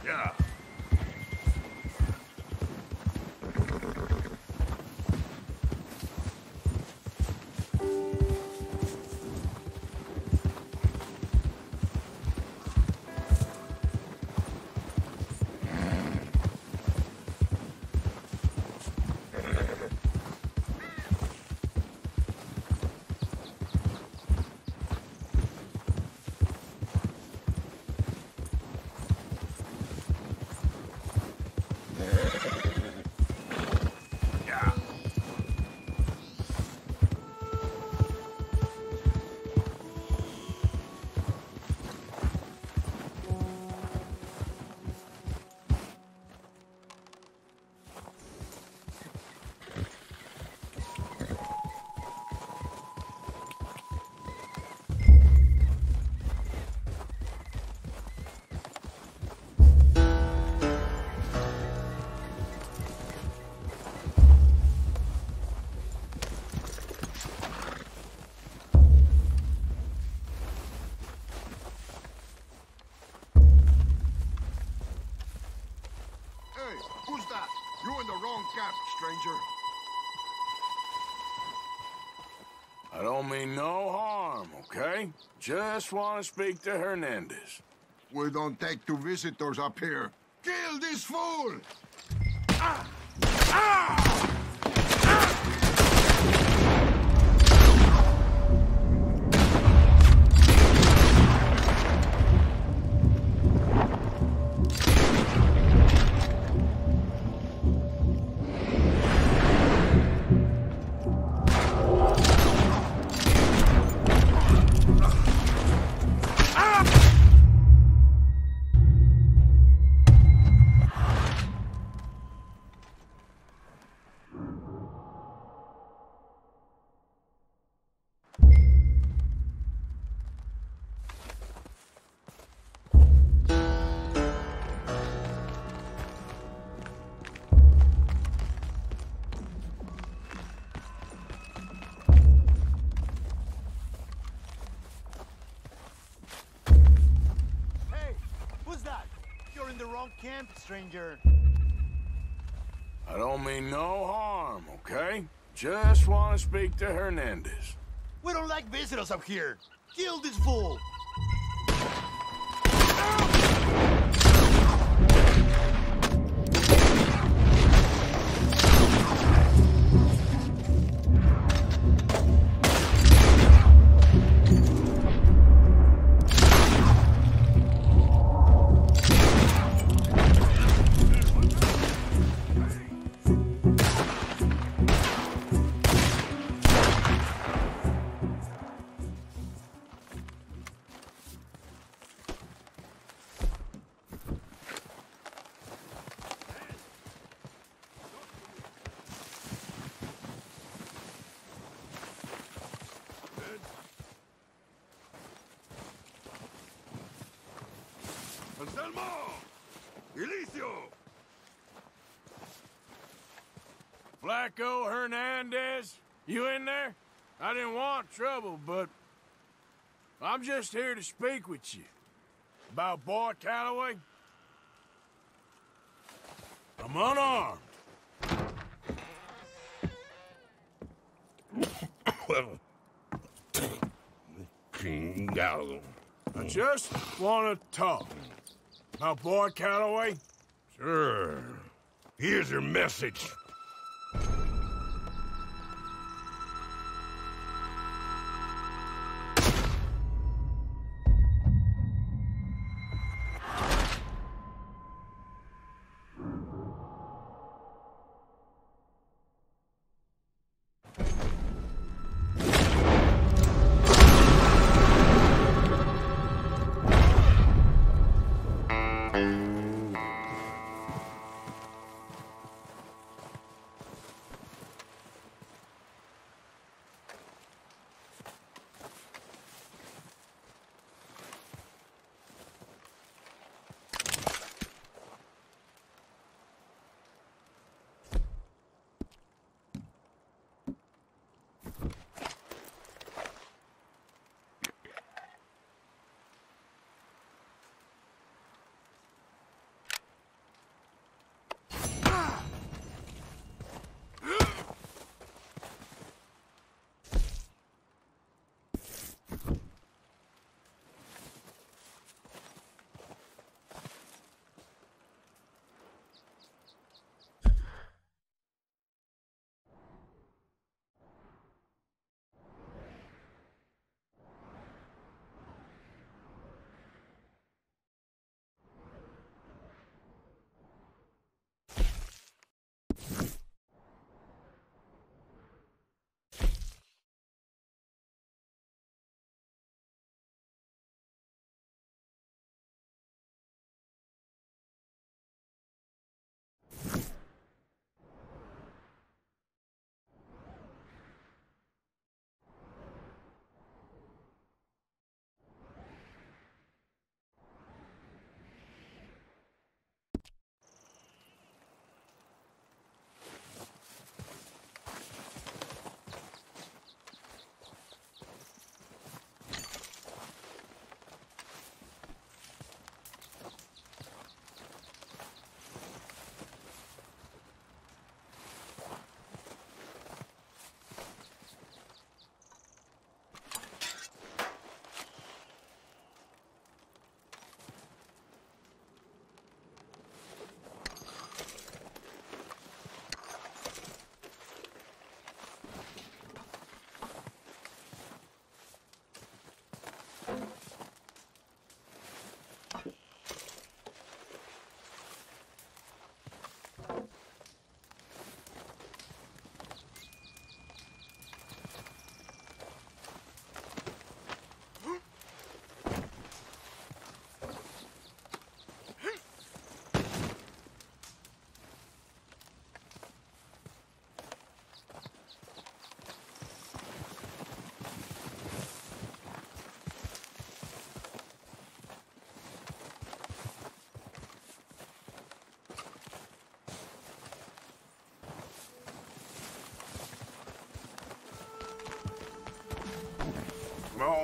Yeah. Hey, who's that? You're in the wrong camp, stranger. I don't mean no harm, okay? Just want to speak to Hernandez. We don't take two visitors up here. Kill this fool! Ah! Ah! in the wrong camp, stranger. I don't mean no harm, okay? Just want to speak to Hernandez. We don't like visitors up here. Kill this fool. Flacco Hernandez, you in there? I didn't want trouble, but I'm just here to speak with you. About Boy Calloway? I'm unarmed. I just want to talk. About Boy Calloway? Sure. Here's your message.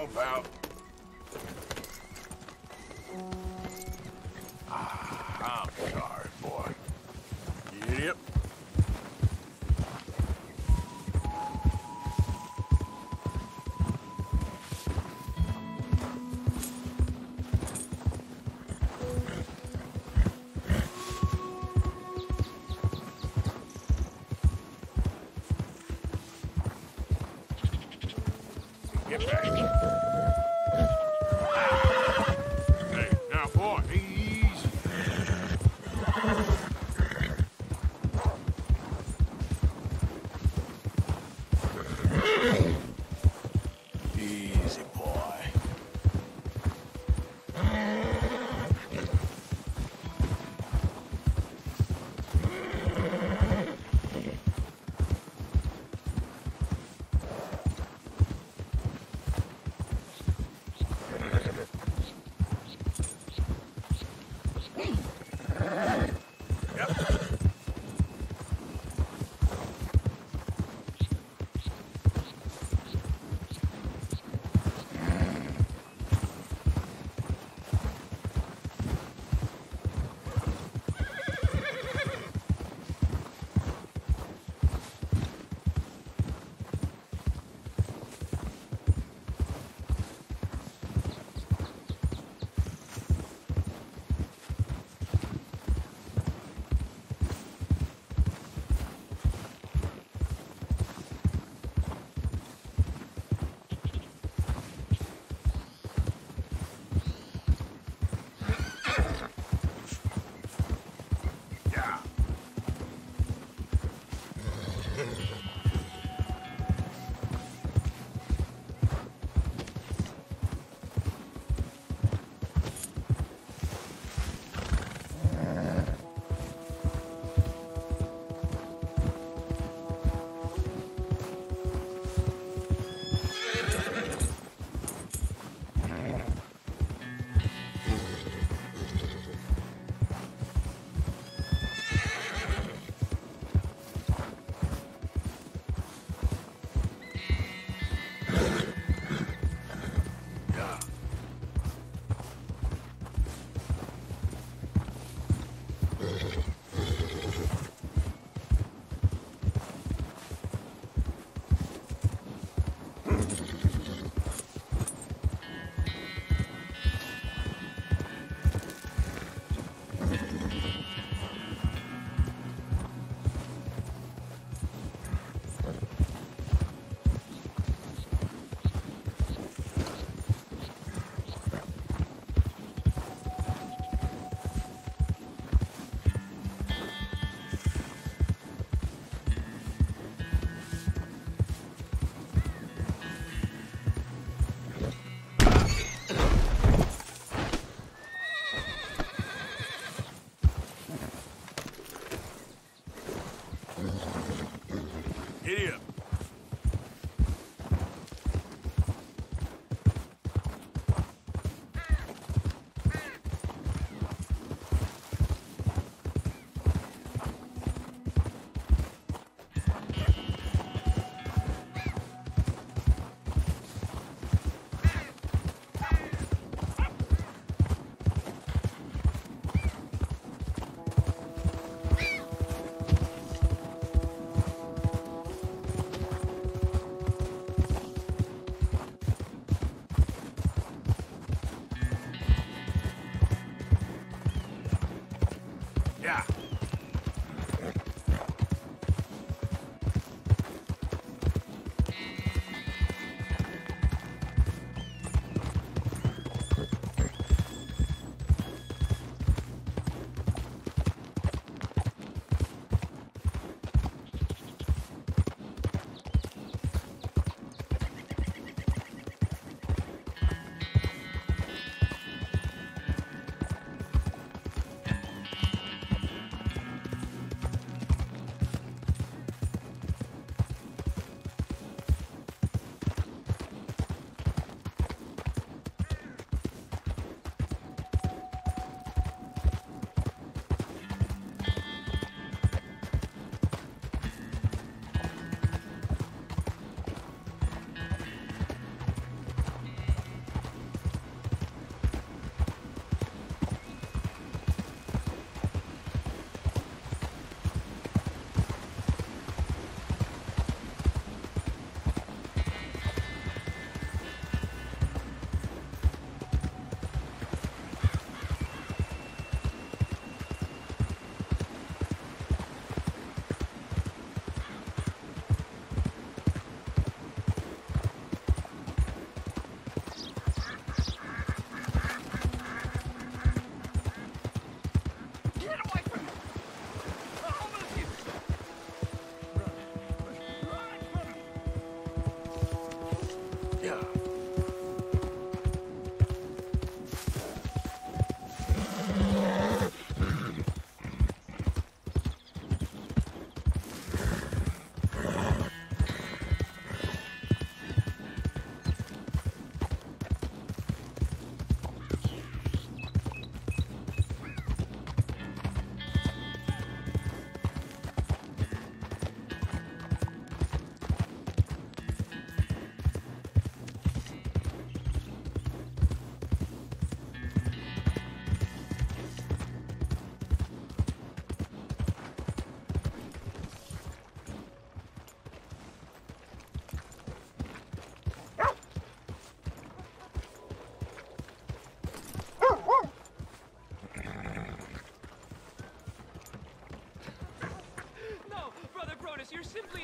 on, pal. I'm sorry, boy. You idiot. Get back. Hey, now, boy, easy.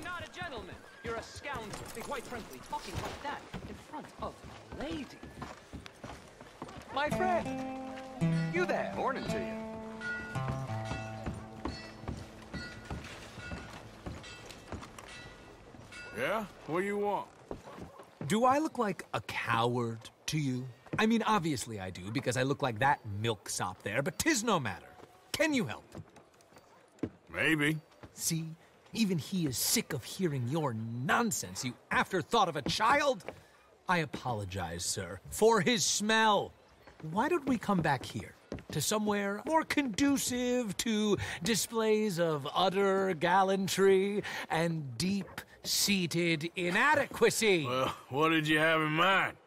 not a gentleman. You're a scoundrel. And quite frankly, talking like that in front of a lady. My friend. You there. Morning to you. Yeah? What do you want? Do I look like a coward to you? I mean, obviously I do, because I look like that milksop there, but 'tis no matter. Can you help? Maybe. See? Even he is sick of hearing your nonsense, you afterthought of a child. I apologize, sir, for his smell. Why don't we come back here? To somewhere more conducive to displays of utter gallantry and deep-seated inadequacy. Well, what did you have in mind?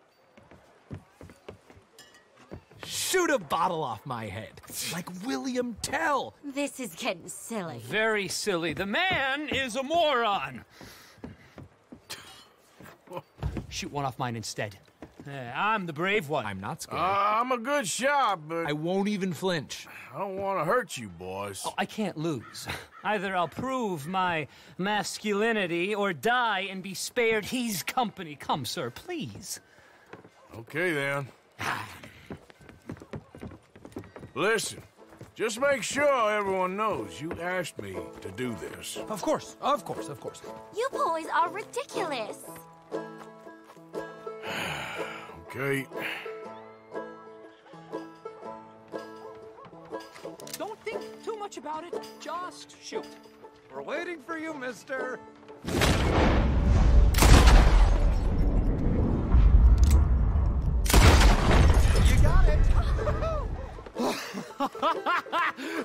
Shoot a bottle off my head, like William Tell. This is getting silly. Very silly. The man is a moron. Shoot one off mine instead. I'm the brave one. I'm not scared. I'm a good shot, but... I won't even flinch. I don't want to hurt you, boys. Oh, I can't lose. Either I'll prove my masculinity or die and be spared his company. Come, sir, please. Okay, then. Listen, just make sure everyone knows you asked me to do this. Of course, of course, of course. You boys are ridiculous. Okay. Don't think too much about it. Just shoot. We're waiting for you, mister. You got it.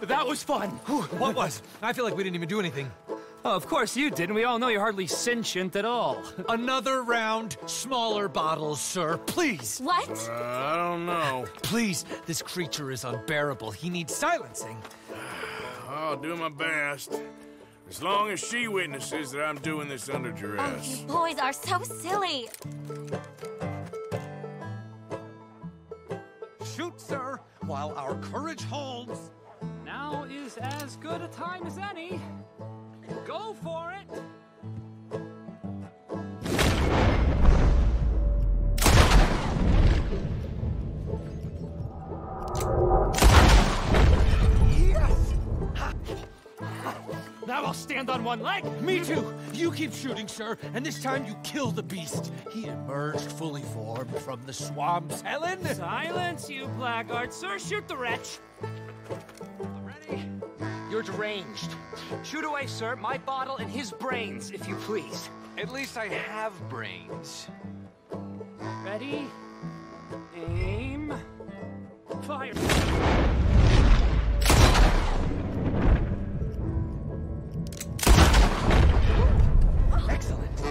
That was fun. What was? I feel like we didn't even do anything. Oh, of course you didn't. We all know you're hardly sentient at all. Another round, smaller bottles, sir. Please. What? I don't know. Please, this creature is unbearable. He needs silencing. I'll do my best. As long as she witnesses that I'm doing this under duress. You boys are so silly. Shoot, sir, while our courage holds. Now is as good a time as any. Go for it! Yes! Now I'll stand on one leg! Me too! You keep shooting, sir, and this time you kill the beast. He emerged fully formed from the swamps, Helen! Silence, you blackguard! Sir, shoot the wretch! Ready? You're deranged. Shoot away, sir, my bottle and his brains, if you please. At least I have brains. Ready? Aim. Fire. Excellent.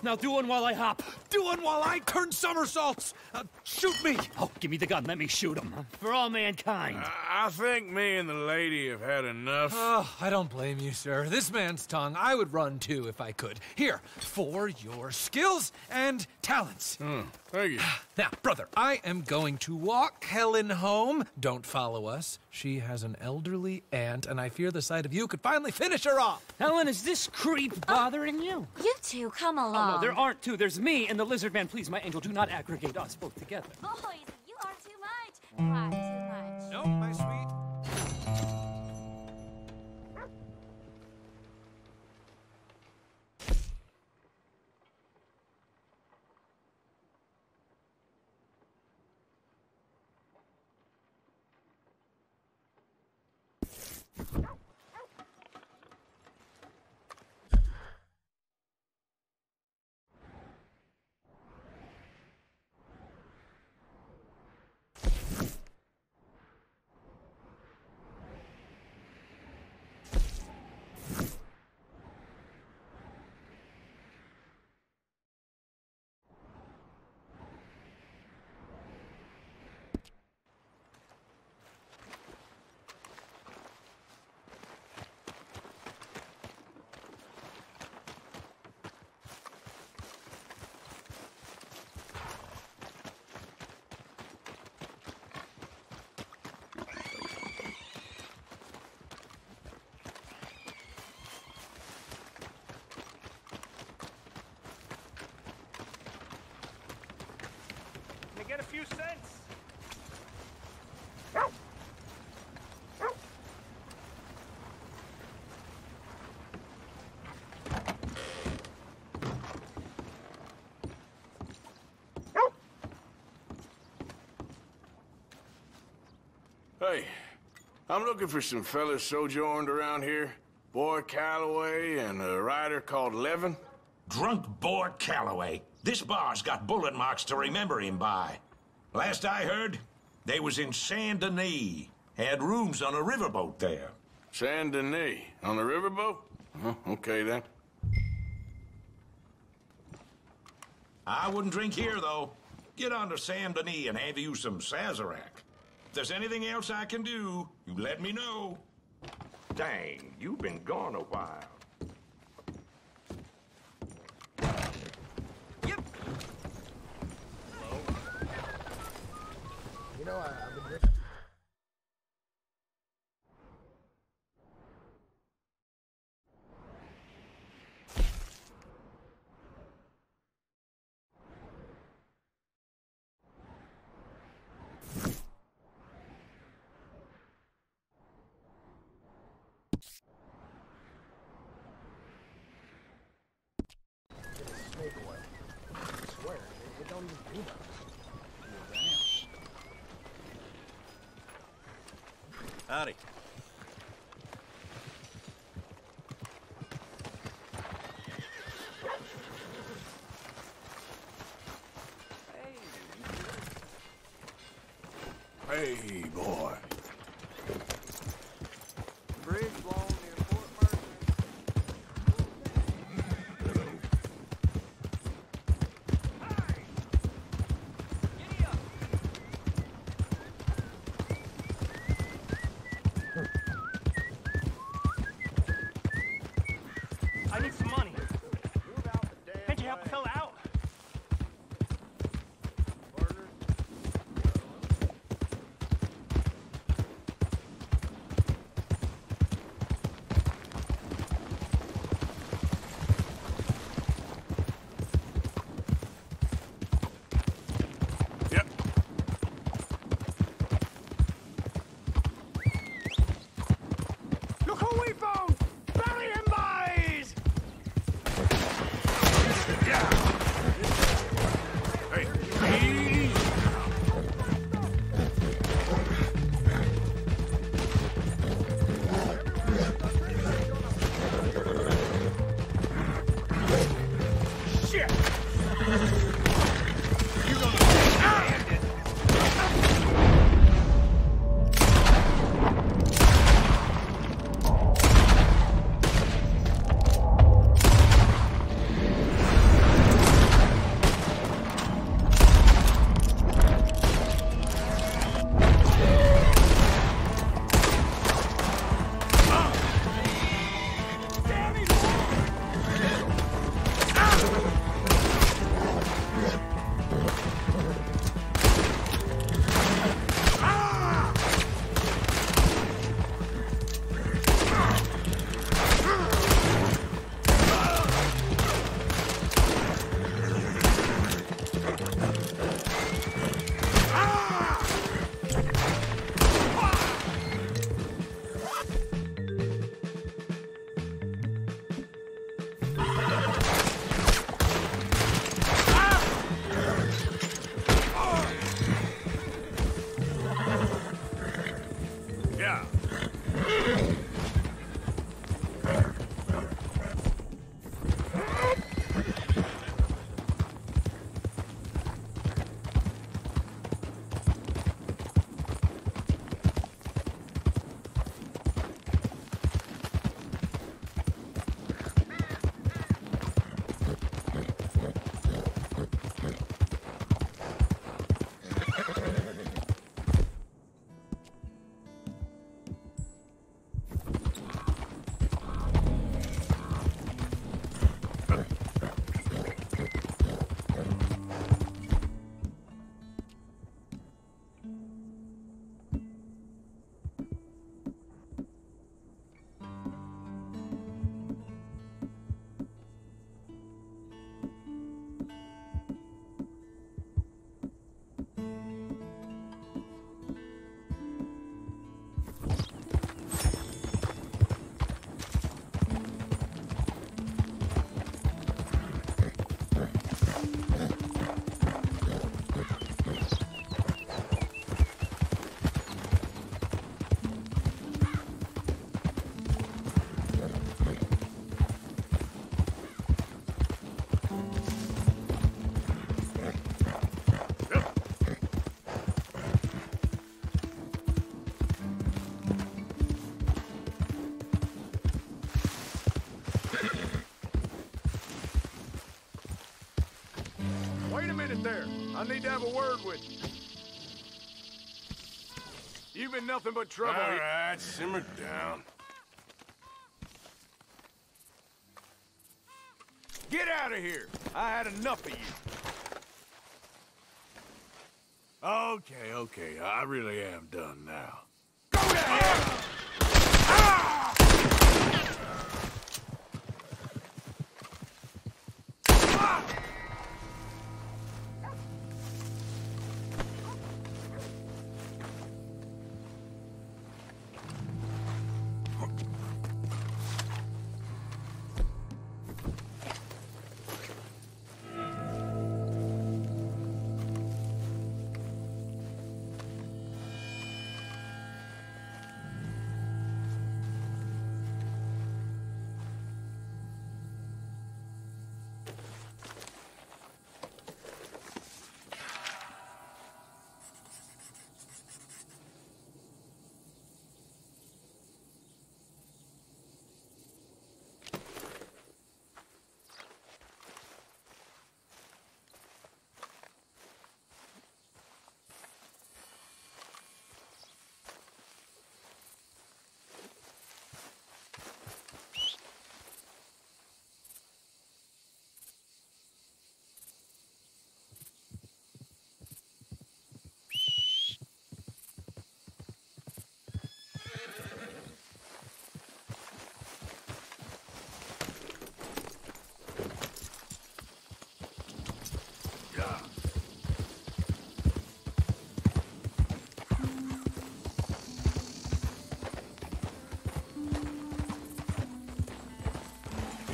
Now do one while I hop. Do one while I turn somersaults! Shoot me! Oh, give me the gun. Let me shoot him. For all mankind. I think me and the lady have had enough. Oh, I don't blame you, sir. This man's tongue, I would run too if I could. Here, for your skills and talents. Thank you. Now, brother, I am going to walk Helen home. Don't follow us. She has an elderly aunt, and I fear the sight of you could finally finish her off. Helen, is this creep bothering you? You two, come along. Oh, no, there aren't two. There's me and the lizard man. Please, my angel, do not aggregate us both together. Boys, you are too much. Why too much? No, my sweet. get a few cents. Hey, I'm looking for some fellas sojourned around here. Boy Calloway and a rider called Levin. Drunk Boy Calloway. This bar's got bullet marks to remember him by. Last I heard, they was in Saint Denis. Had rooms on a riverboat there. Saint Denis? On a riverboat? Okay then. I wouldn't drink here, though. Get on to Saint Denis and have you some Sazerac. If there's anything else I can do, you let me know. Dang, you've been gone a while. You know, I've been... snake oil. I swear, it don't even do that. Howdy. Hey, boy. Bridge long near Fort Mercer. I need some money. Can't you help a fella out? I need to have a word with you. You've been nothing but trouble. All right, simmer down. Get out of here! I had enough of you. Okay, I really am done now. Go down!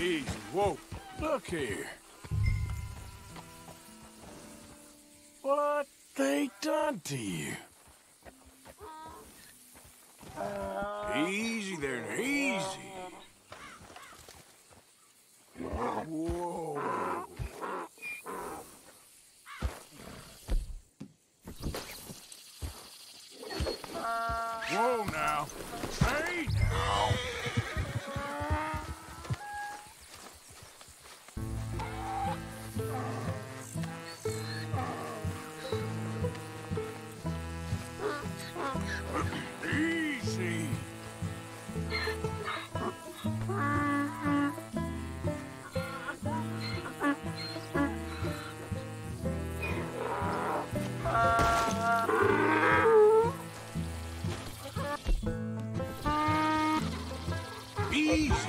Easy, whoa. Look here. What they done to you? Easy there, easy. Whoa. Whoa now. Hey now. Easy.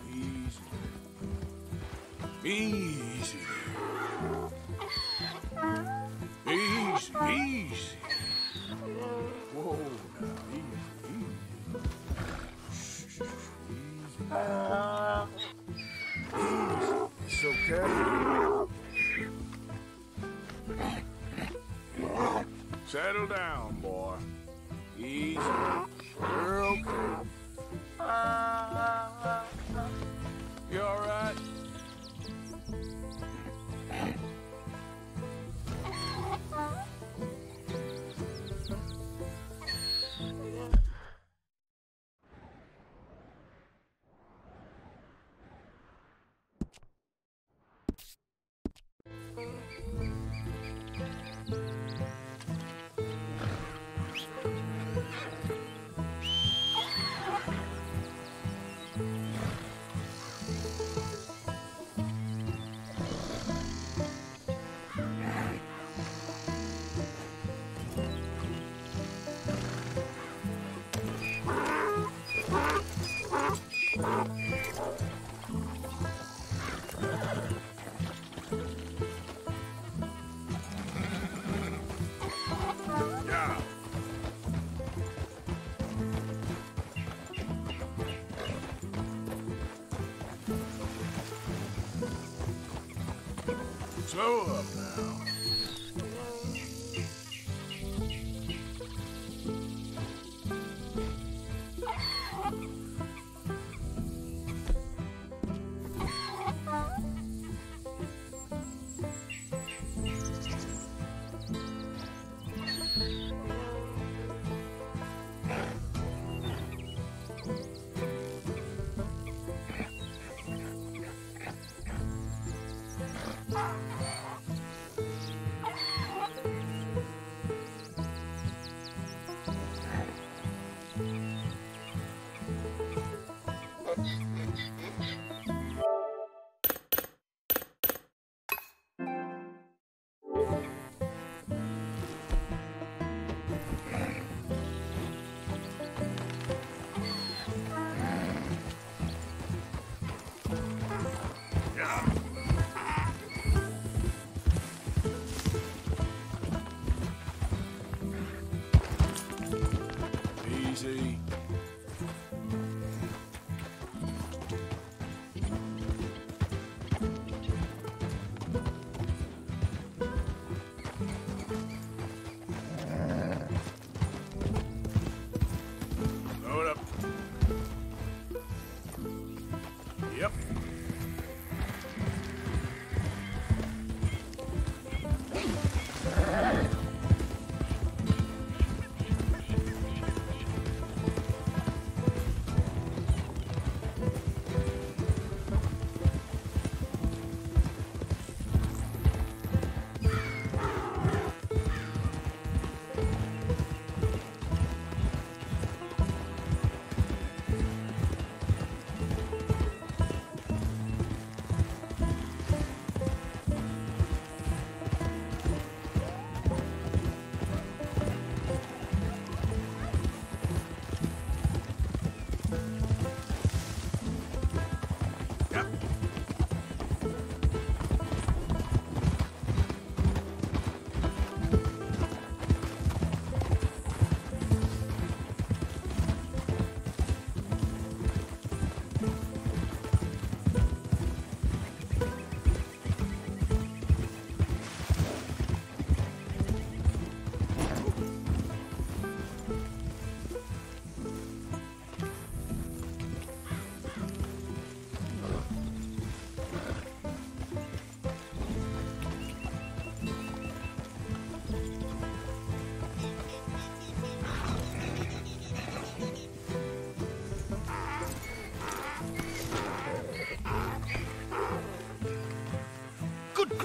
Easy. Easy. Easy. Easy. Whoa, now, easy. It's okay. Settle down, boy. Easy. You're okay. You all right? Slow up now.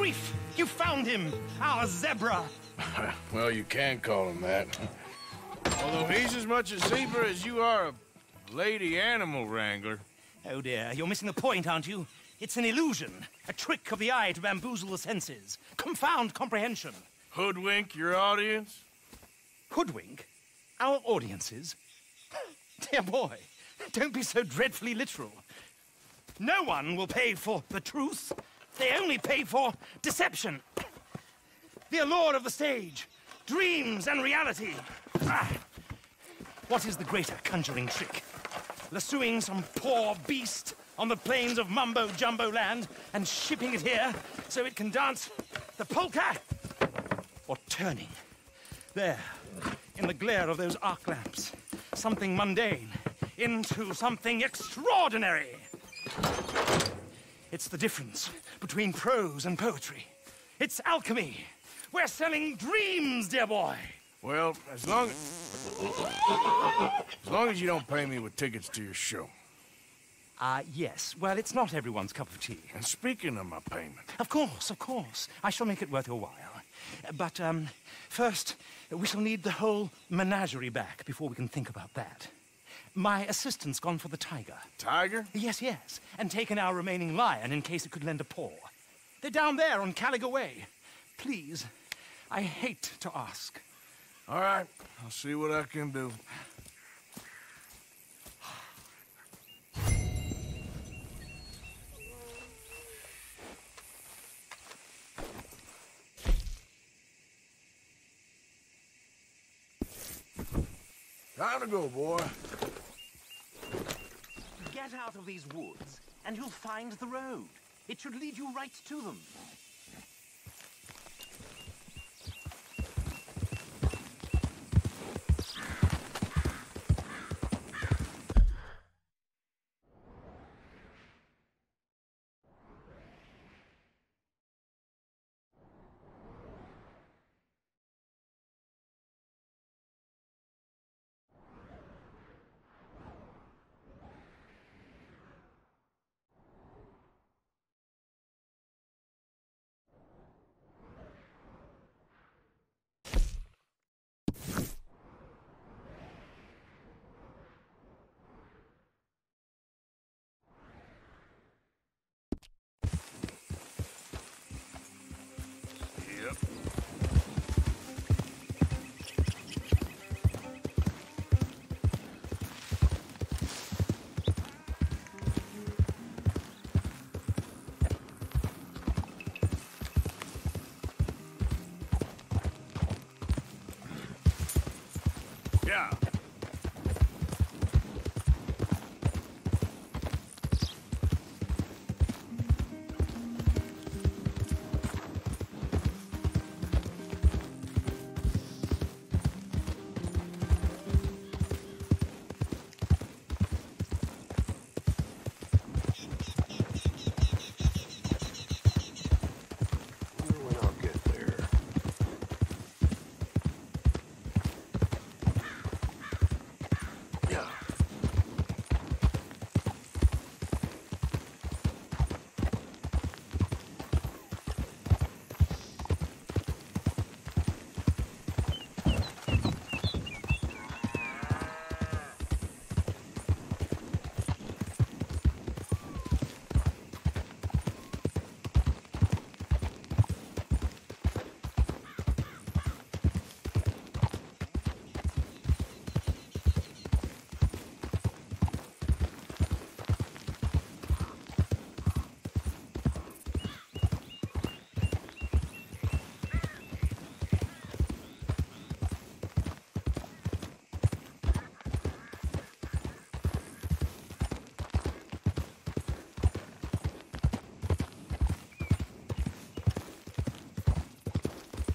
grief! You found him! Our zebra! Well, you can call him that. Although he's as much a zebra as you are a lady animal wrangler. Oh dear, you're missing the point, aren't you? It's an illusion, a trick of the eye to bamboozle the senses, confound comprehension. Hoodwink your audience? Hoodwink? Our audiences? Dear boy, don't be so dreadfully literal. No one will pay for the truth. They only pay for deception. The allure of the stage, dreams and reality. What is the greater conjuring trick? Lassoing some poor beast on the plains of mumbo-jumbo land and shipping it here so it can dance the polka? Or turning, there, in the glare of those arc lamps, something mundane into something extraordinary? It's the difference between prose and poetry. It's alchemy. We're selling dreams, dear boy. Well, as long as you don't pay me with tickets to your show. Yes. Well, it's not everyone's cup of tea. And speaking of my payment... Of course, of course. I shall make it worth your while. But, first, we shall need the whole menagerie back before we can think about that. My assistant's gone for the tiger. Tiger? Yes, yes. And taken our remaining lion in case it could lend a paw. They're down there on Caligo Way. Please, I hate to ask. All right, I'll see what I can do. Time to go, boy. Get out of these woods, and you'll find the road. It should lead you right to them. Yeah.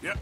Yep.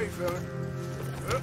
Steady, fella. Up.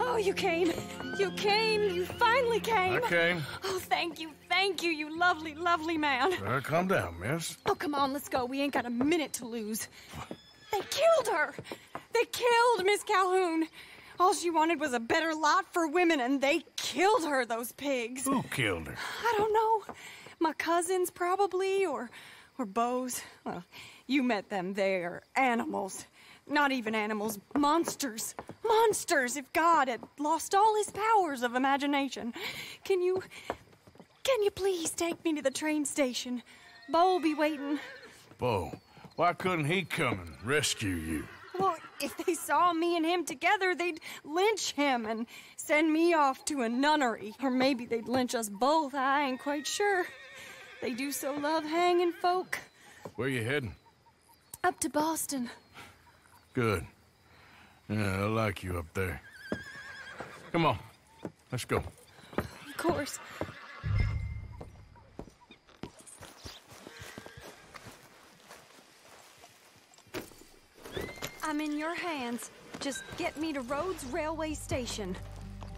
Oh, you came. You came. You finally came. I came. Oh, thank you, you lovely, lovely man. Calm down, miss. Oh, come on, let's go. We ain't got a minute to lose. They killed her. They killed Miss Calhoun. All she wanted was a better lot for women, and they killed her, those pigs. Who killed her? I don't know. My cousins, probably, or Beau's. Well, you met them. They're animals. Not even animals, monsters. Monsters, if God had lost all his powers of imagination. Can you please take me to the train station? Beau'll be waiting. Beau, why couldn't he come and rescue you? Well, if they saw me and him together, they'd lynch him and send me off to a nunnery. Or maybe they'd lynch us both, I ain't quite sure. They do so love hanging folk. Where you heading? Up to Boston. Good. Yeah, I like you up there. Come on, let's go. Of course. I'm in your hands. Just get me to Rhodes Railway Station.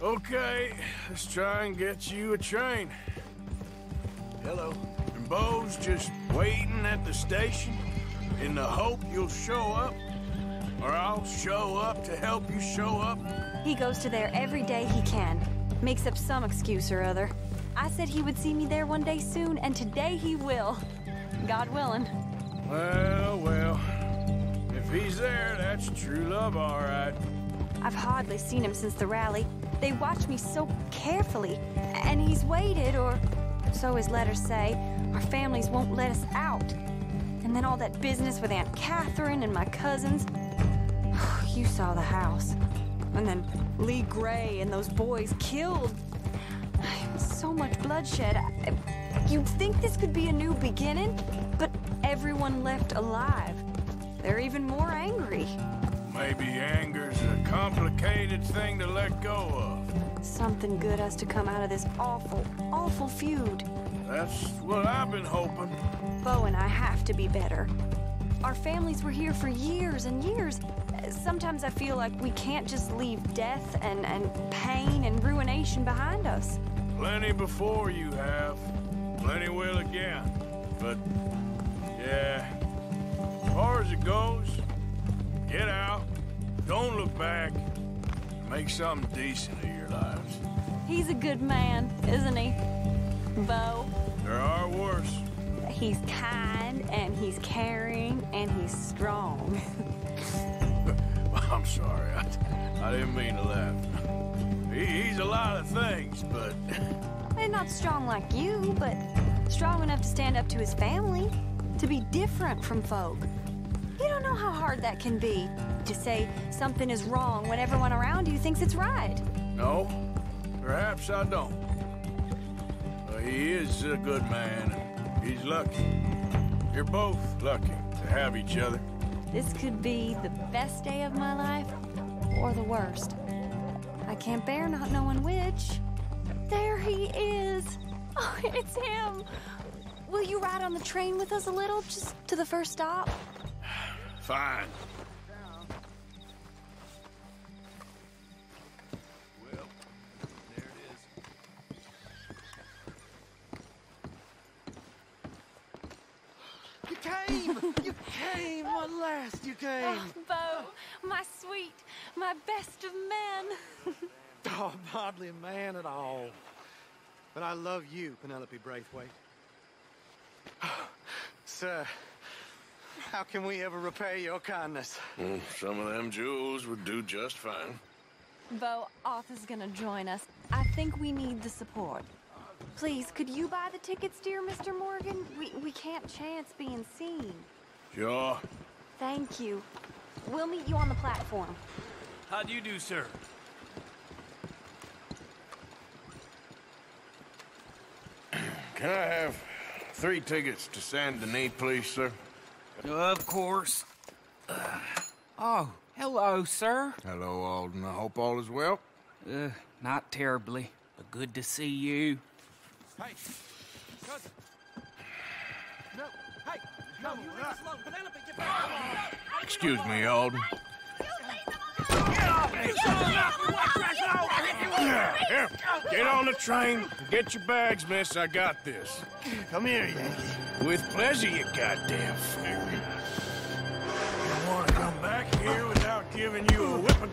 Okay, let's try and get you a train. Hello. And Beau's just waiting at the station in the hope you'll show up. Or I'll show up to help you show up. He goes to there every day he can. Makes up some excuse or other. I said he would see me there one day soon, and today he will. God willing. Well. If he's there, that's true love, all right. I've hardly seen him since the rally. They watch me so carefully. And he's waited, or so his letters say. Our families won't let us out. And then all that business with Aunt Catherine and my cousins. You saw the house. And then Lee Gray and those boys killed. So much bloodshed. You'd think this could be a new beginning, but everyone left alive. They're even more angry. Maybe anger's a complicated thing to let go of. Something good has to come out of this awful, awful feud. That's what I've been hoping. Beau and I have to be better. Our families were here for years and years. Sometimes I feel like we can't just leave death and pain and ruination behind us. Plenty before you have. Plenty will again. But, yeah, as far as it goes, get out, don't look back, make something decent of your lives. He's a good man, isn't he, Beau? There are worse. He's kind, and he's caring, and he's strong. I'm sorry, I didn't mean to laugh. He's a lot of things, but... And not strong like you, but strong enough to stand up to his family, to be different from folk. You don't know how hard that can be, to say something is wrong when everyone around you thinks it's right. No, perhaps I don't. But he is a good man, and he's lucky. You're both lucky to have each other. This could be the best day of my life, or the worst. I can't bear not knowing which. There he is. Oh, it's him. Will you ride on the train with us a little, just to the first stop? Fine. Well, there it is. You came! You came! At last, you came! Oh, Bo, my sweet, my best of men. Oh, I'm hardly a man at all. But I love you, Penelope Braithwaite. Sir, how can we ever repay your kindness? Some of them jewels would do just fine. Bo, Arthur's gonna join us. I think we need the support. Please, could you buy the tickets, dear Mr. Morgan? We can't chance being seen. Sure. Thank you. We'll meet you on the platform. How do you do, sir? Can I have 3 tickets to Saint Denis, please, sir? Of course. Oh, hello, sir. Hello, Alden. I hope all is well. Not terribly, but good to see you. Hey, cousin. No, hey, no, you leave us alone. Penelope, get back. Excuse me, Alden. Here, get on the train. Get your bags, miss. I got this. Come here, Yankee. With pleasure, you goddamn fairy. You want to come back here without giving you a whipping?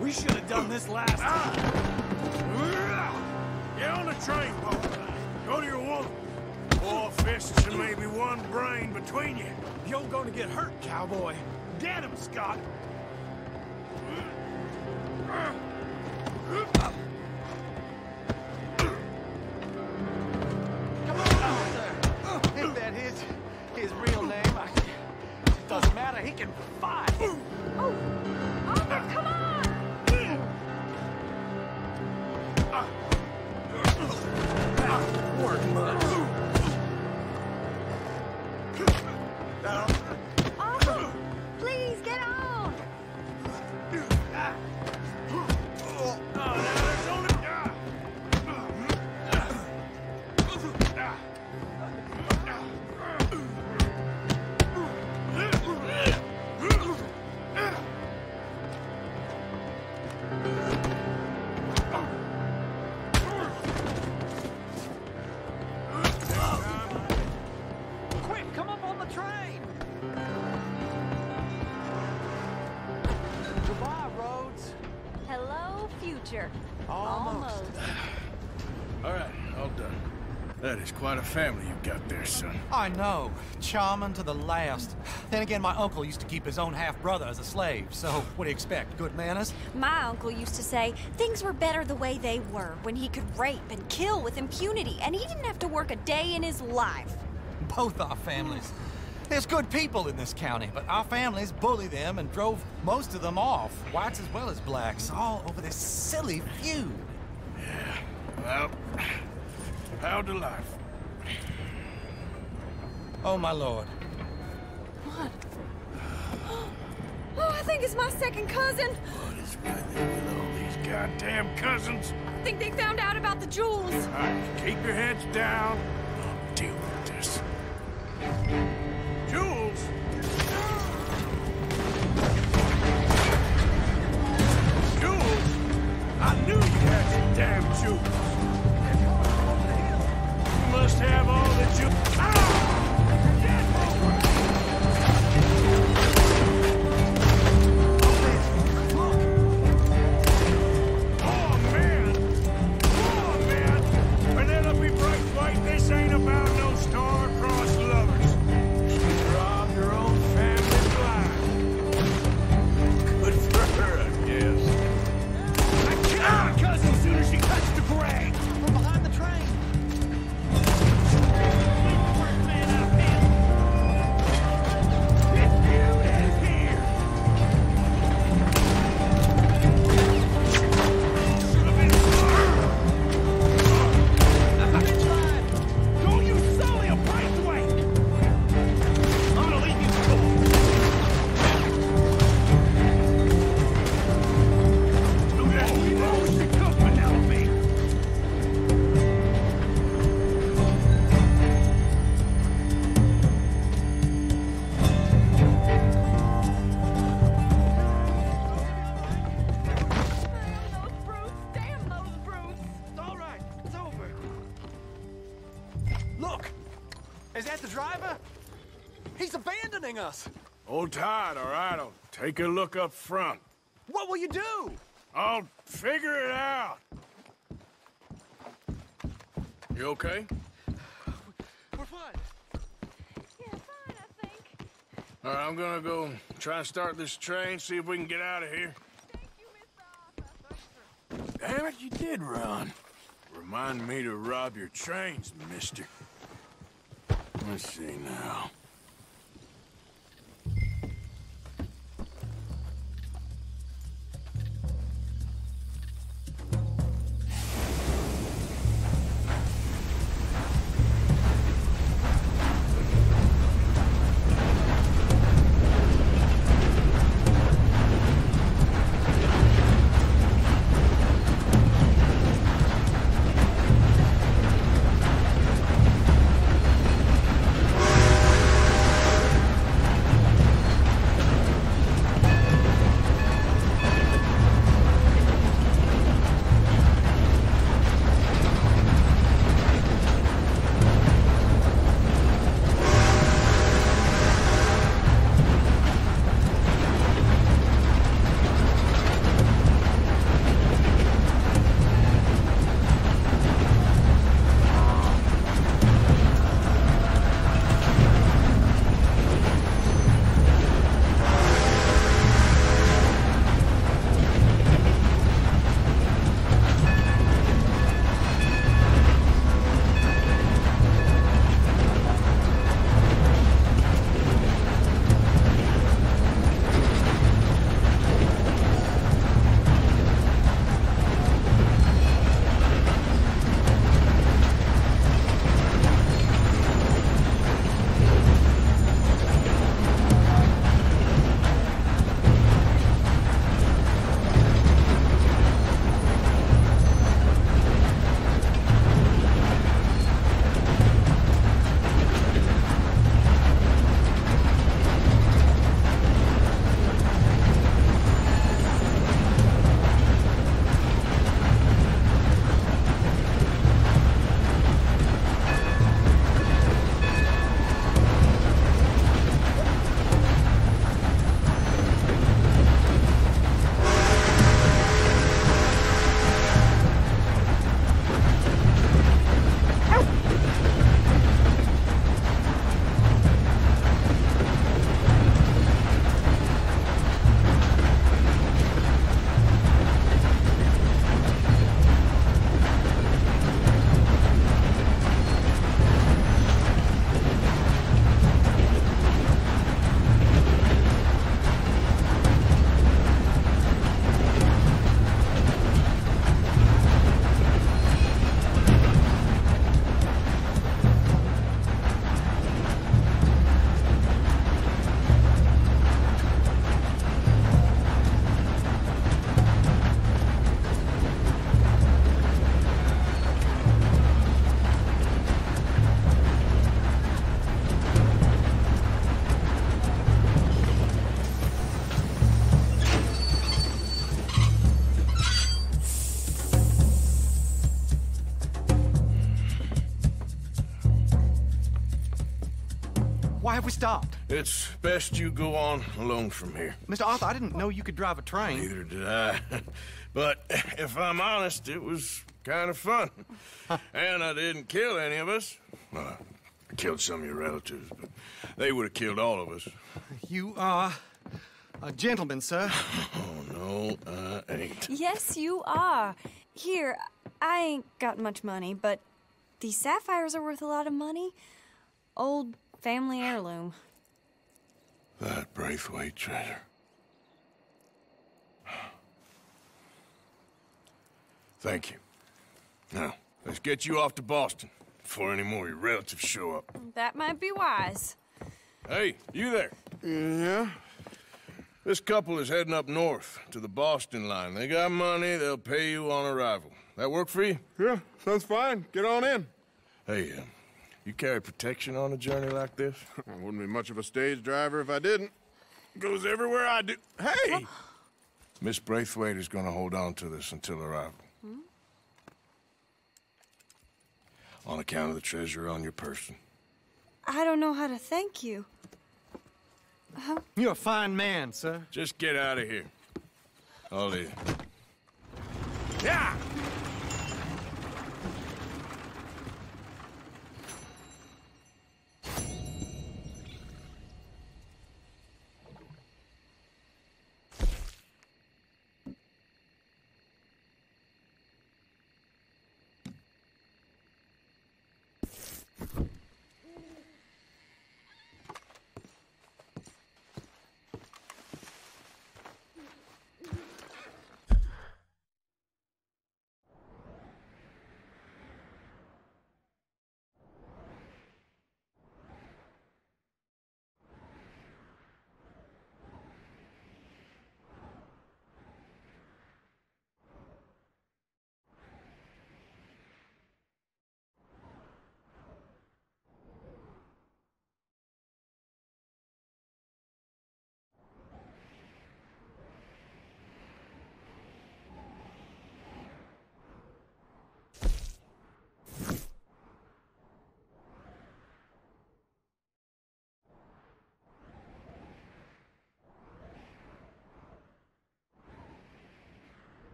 We should have done this last time. Get on the train, Paul. Go to your woman. 4 fists and maybe 1 brain between you. You're gonna get hurt, cowboy. Get him, Scott. Come on, Arthur. Is that his real name? It doesn't matter. He can fight. Oh, Arthur, come on! Arthur, please get on! Quick, come up on the train. Goodbye, Rhodes. Hello, future. Almost. All right, all done. That is quite a family you've got there, son. I know. Charming to the last. Then again, my uncle used to keep his own half-brother as a slave, so what do you expect? Good manners? My uncle used to say things were better the way they were, when he could rape and kill with impunity, and he didn't have to work a day in his life. Both our families. There's good people in this county, but our families bullied them and drove most of them off, whites as well as blacks, all over this silly feud. Well, how to life? Oh, my lord. What? Oh, I think it's my second cousin. What is with it with all these goddamn cousins? I think they found out about the jewels. All right, keep your heads down. I'll deal with this. Jules! Jules! I knew you had some damn jewels. You must have all the jewels. Penelope Braithwaite, this ain't about no star-crossed Hold tight, all right? I'll take a look up front. What will you do? I'll figure it out. You okay? We're fine. Yeah, fine, I think. All right, I'm gonna go try and start this train, see if we can get out of here. Damn it, you did run. Remind me to rob your trains, mister. Let's see now. Why have we stopped? It's best you go on alone from here. Mr. Arthur, I didn't know you could drive a train. Neither did I. But if I'm honest, it was kind of fun. And I didn't kill any of us. Well, I killed some of your relatives, but they would have killed all of us. You are a gentleman, sir. Oh, no, I ain't. Yes, you are. Here, I ain't got much money, but these sapphires are worth a lot of money. Old family heirloom. That Braithwaite treasure. Thank you. Now, let's get you off to Boston before any more of your relatives show up. That might be wise. Hey, you there? Yeah? This couple is heading up north to the Boston line. They got money, they'll pay you on arrival. That work for you? Yeah, sounds fine. Get on in. Hey, you carry protection on a journey like this? I wouldn't be much of a stage driver if I didn't. Goes everywhere I do. Hey! Miss Braithwaite is going to hold on to this until arrival. Hmm? On account of the treasure on your person. I don't know how to thank you. You're a fine man, sir. Just get out of here. I'll leave. Yeah!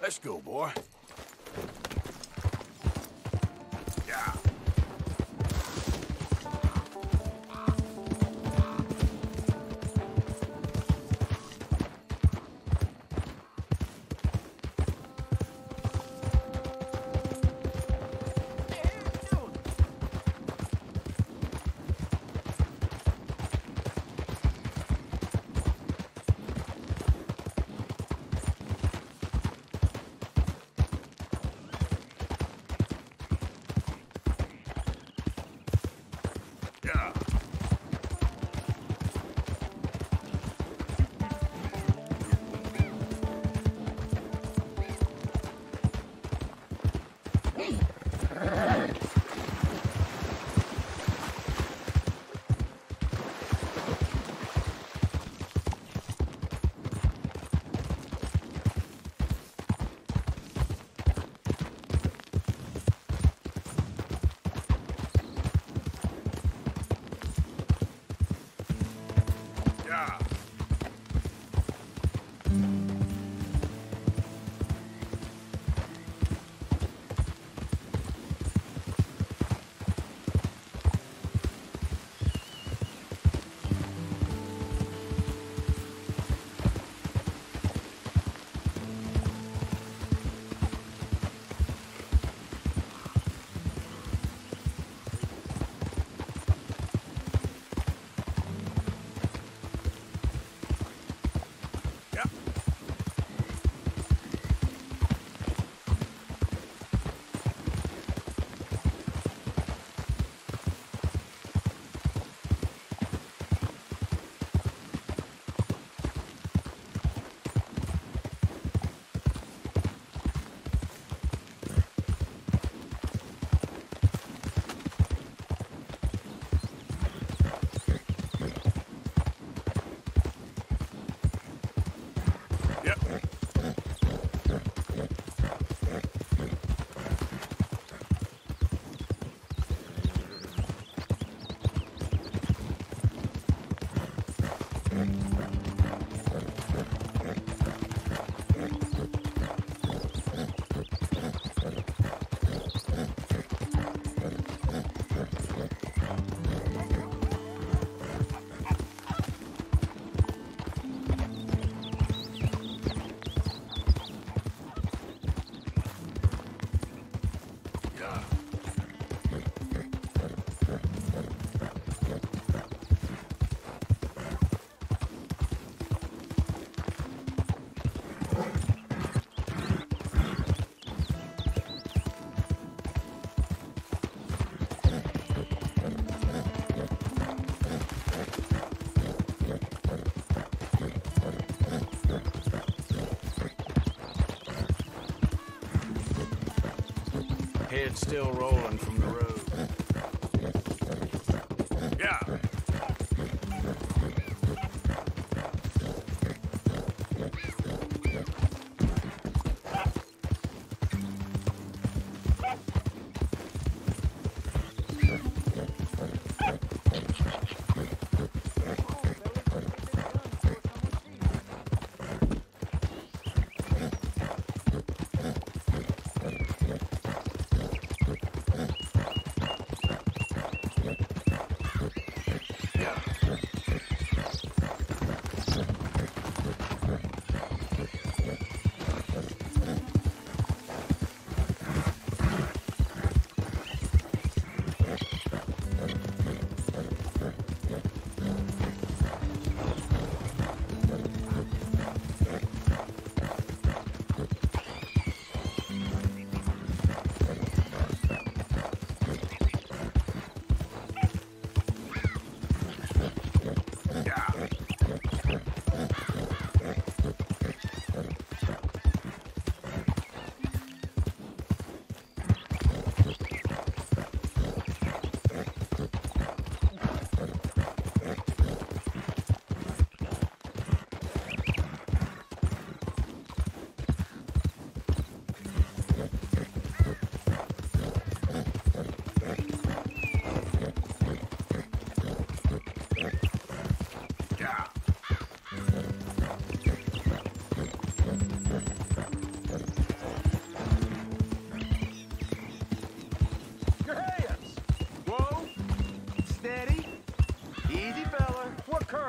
Let's go, boy. Yeah. Head still rolling from the road. Yeah.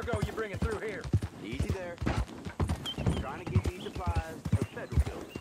cargo you bringing through here? Easy there. Trying to get these supplies to the federal building.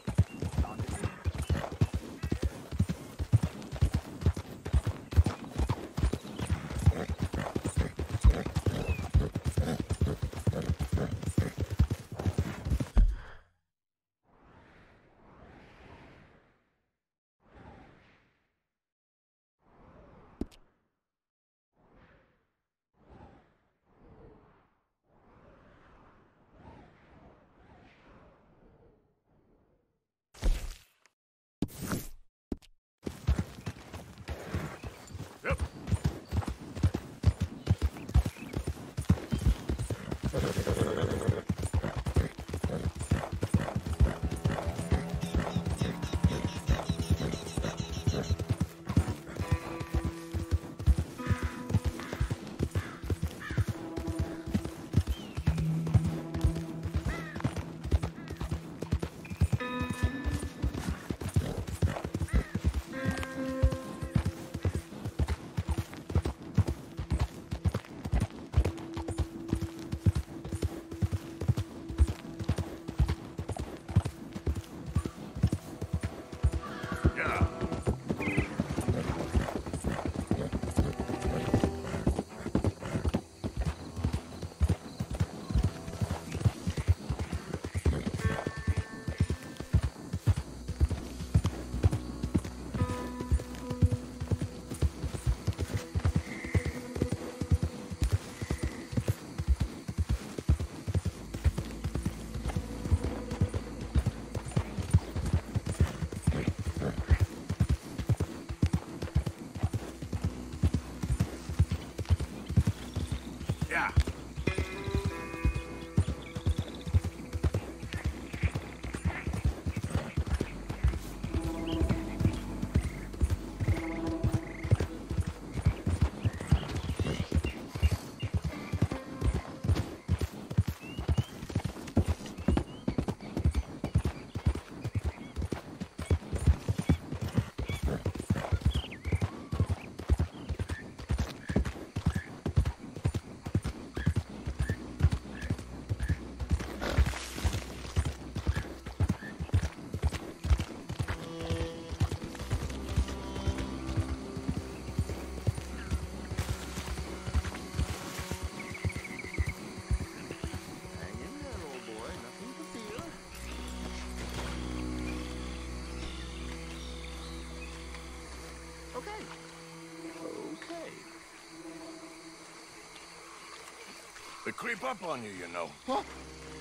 They creep up on you, you know. Huh?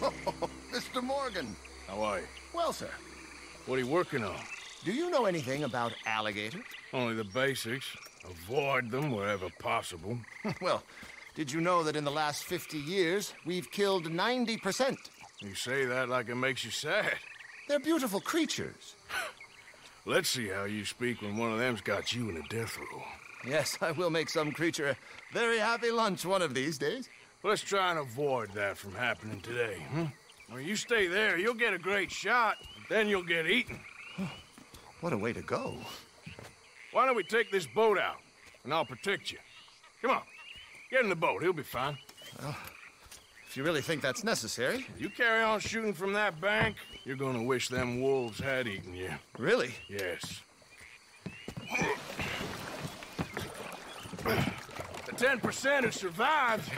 Oh, Mr. Morgan. How are you? Well, sir. What are you working on? Do you know anything about alligators? Only the basics. Avoid them wherever possible. Well, did you know that in the last 50 years, we've killed 90%? You say that like it makes you sad. They're beautiful creatures. Let's see how you speak when one of them's got you in a death row. Yes, I will make some creature a very happy lunch one of these days. Let's try and avoid that from happening today, huh? Well, you stay there, you'll get a great shot, then you'll get eaten. What a way to go. Why don't we take this boat out, and I'll protect you. Come on, get in the boat, he'll be fine. Well, if you really think that's necessary. You carry on shooting from that bank, you're gonna wish them wolves had eaten you. Really? Yes. The 10% who survived,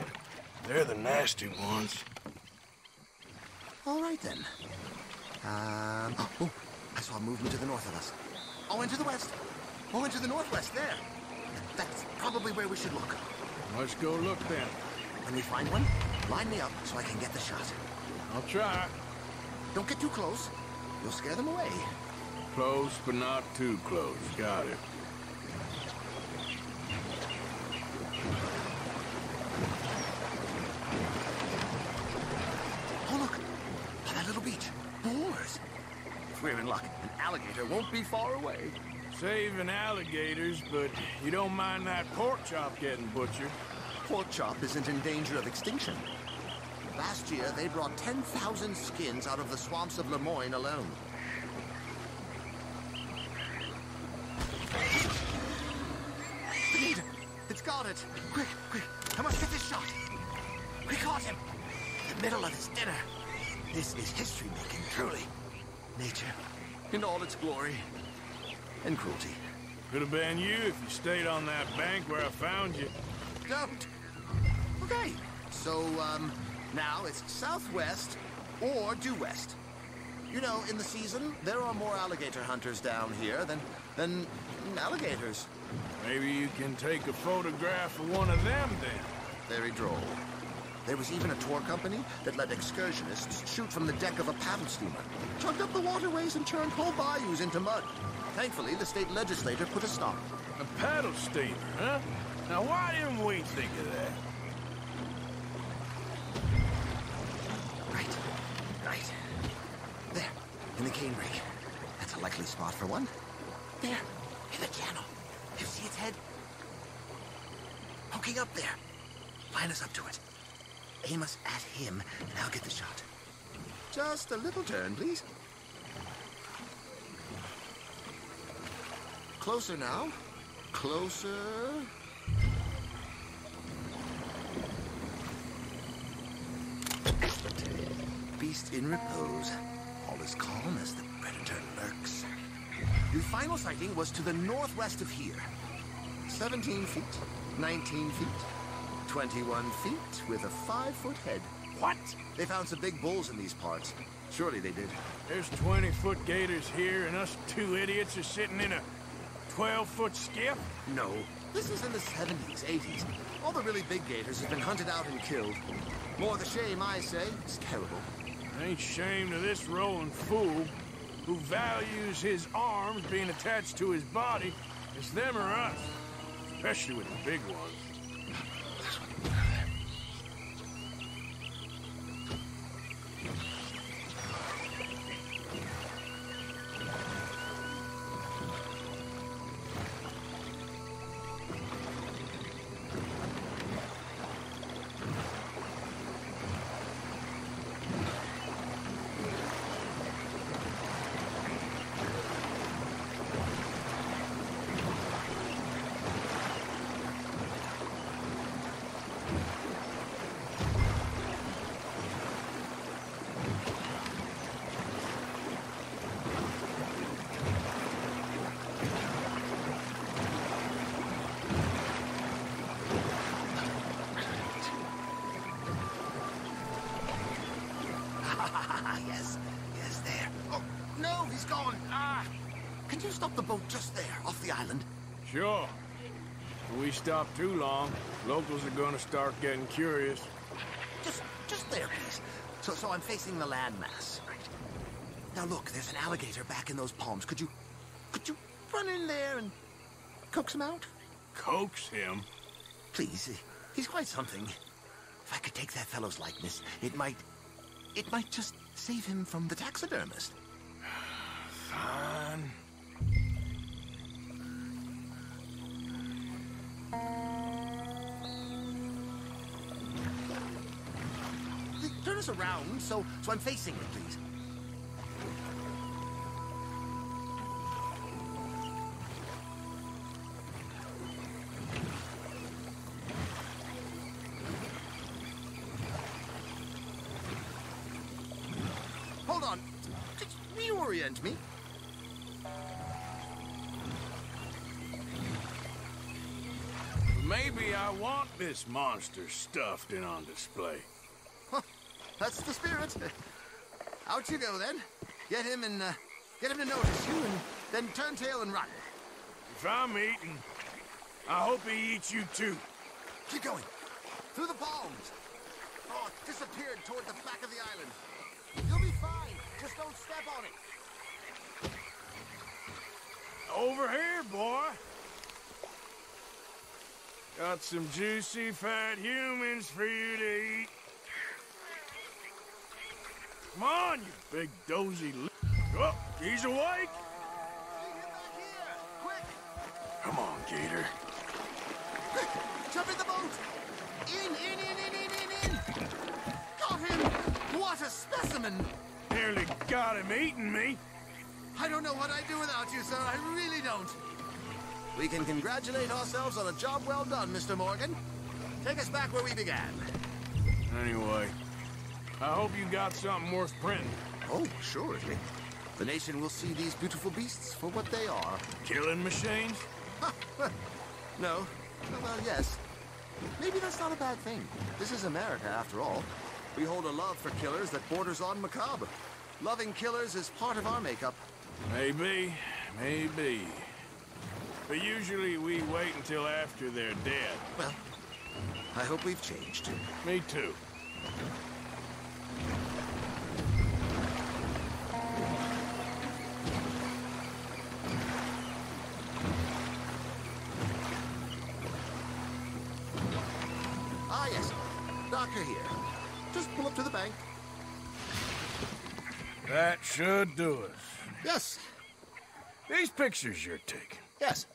they're the nasty ones. All right, then. Oh, I saw a movement to the north of us. Oh, into the west. Oh, into the northwest, there. That's probably where we should look. Let's go look, then. When we find one, line me up so I can get the shot. I'll try. Don't get too close. You'll scare them away. Close, but not too close. Got it. Oh, look. On that little beach. Boars. If we're in luck, an alligator won't be far away. Saving alligators, but you don't mind that pork chop getting butchered? Pork chop isn't in danger of extinction. Last year, they brought 10,000 skins out of the swamps of Lemoyne alone. Benita, it's got it. Quick, quick, I must get this shot. We caught him. In the middle of his dinner. This is history-making, truly. Nature, in all its glory and cruelty. Could have been you if you stayed on that bank where I found you. Don't. Okay. So, now it's southwest or due west. You know, in the season, there are more alligator hunters down here than alligators. Maybe you can take a photograph of one of them, then. Very droll. There was even a tour company that let excursionists shoot from the deck of a paddle steamer, chugged up the waterways and turned whole bayous into mud. Thankfully, the state legislature put a stop. A paddle steamer, huh? Now, why didn't we think of that? Right. There, in the cane rig. That's a likely spot for one. There, in the channel. You see its head? Poking up there. Line us up to it. Aim us at him, and I'll get the shot. Just a little turn, please. Closer now. Closer. Excellent. Beast in repose. All is calm as the predator lurks. Your final sighting was to the northwest of here. 17 feet, 19 feet, 21 feet with a 5-foot head. What? They found some big bulls in these parts. Surely they did. There's 20-foot gators here, and us two idiots are sitting in a 12-foot skiff? No. This is in the 70s, 80s. All the really big gators have been hunted out and killed. More the shame, I say. It's terrible. Ain't shame to this rolling fool who values his arms being attached to his body. It's them or us. Especially with the big ones. Yes, there. Oh, no, he's gone. Can you stop the boat just there, off the island? Sure. If we stop too long, locals are gonna start getting curious. Just there, please. So I'm facing the landmass. Now look, there's an alligator back in those palms. Could you Could you run in there and coax him out? Coax him? Please, he's quite something. If I could take that fellow's likeness, it might just save him from the taxidermist. Fine. Turn us around so I'm facing you, please. Hold on. Just reorient me. Maybe I want this monster stuffed and on display. Huh, that's the spirit. Out you go, then. Get him to notice you, and then turn tail and run. If I'm eating, I hope he eats you too. Keep going. Through the palms. Oh, it disappeared toward the back of the island. You'll be fine. Just don't step on it. Over here, boy. Got some juicy, fat humans for you to eat. Come on, you big dozy Oh, he's awake. Come on, Gator. Quick, jump in the boat. In. Got him. What a specimen. Nearly got him eating me. I don't know what I'd do without you, sir. I really don't. We can congratulate ourselves on a job well done, Mr. Morgan. Take us back where we began. Anyway, I hope you got something worth printing. Oh, surely. The nation will see these beautiful beasts for what they are. Killing machines? No. Well, yes. Maybe that's not a bad thing. This is America, after all. We hold a love for killers that borders on macabre. Loving killers is part of our makeup. Maybe. But usually we wait until after they're dead. Well, I hope we've changed. Me too. Ah, yes. Doctor here. Just pull up to the bank. That should do us. Yes. These pictures you're taking. Yes.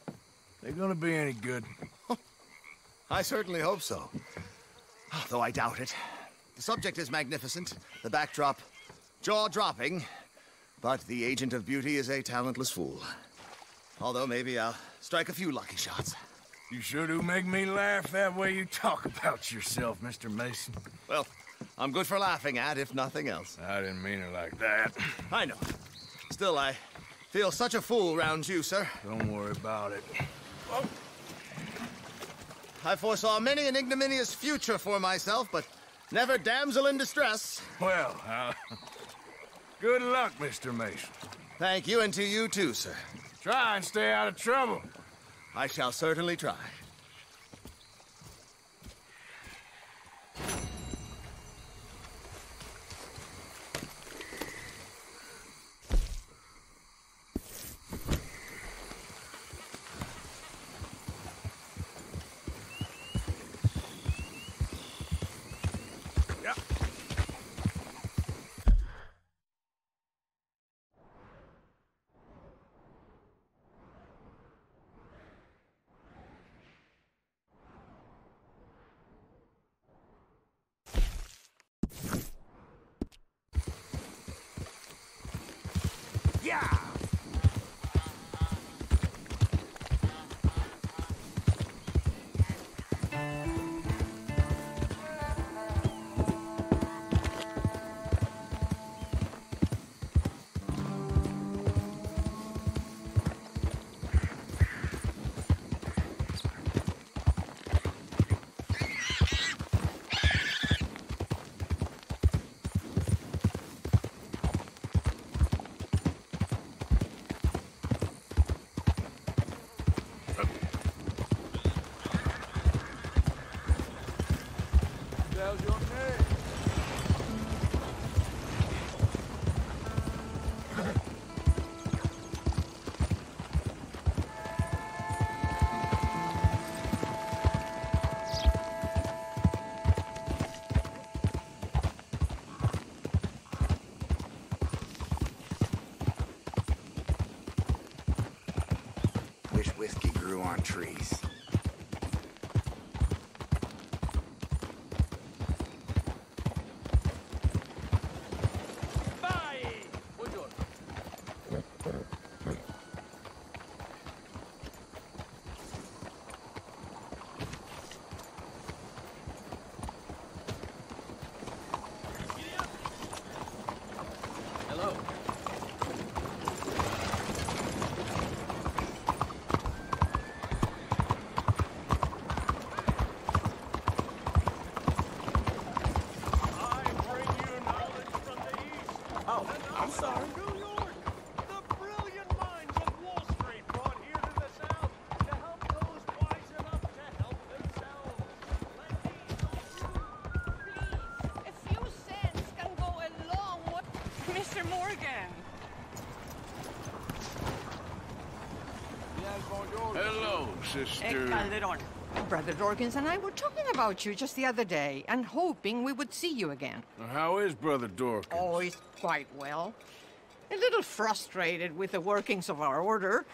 They gonna be any good? I certainly hope so. Though I doubt it. The subject is magnificent, the backdrop jaw-dropping, but the agent of beauty is a talentless fool. Although maybe I'll strike a few lucky shots. You sure do make me laugh that way you talk about yourself, Mr. Mason. Well, I'm good for laughing at, if nothing else. I didn't mean it like that. I know. Still, I feel such a fool round you, sir. Don't worry about it. Oh. I foresaw many an ignominious future for myself, but never damsel in distress. Well, good luck, Mr. Mason. Thank you, and to you too, sir. Try and stay out of trouble. I shall certainly try. Yeah! wish whiskey grew on trees. Hello, sister. Calderon. Brother Dorkins and I were talking about you just the other day and hoping we would see you again. How is Brother Dorkins? Oh, he's quite well. A little frustrated with the workings of our order.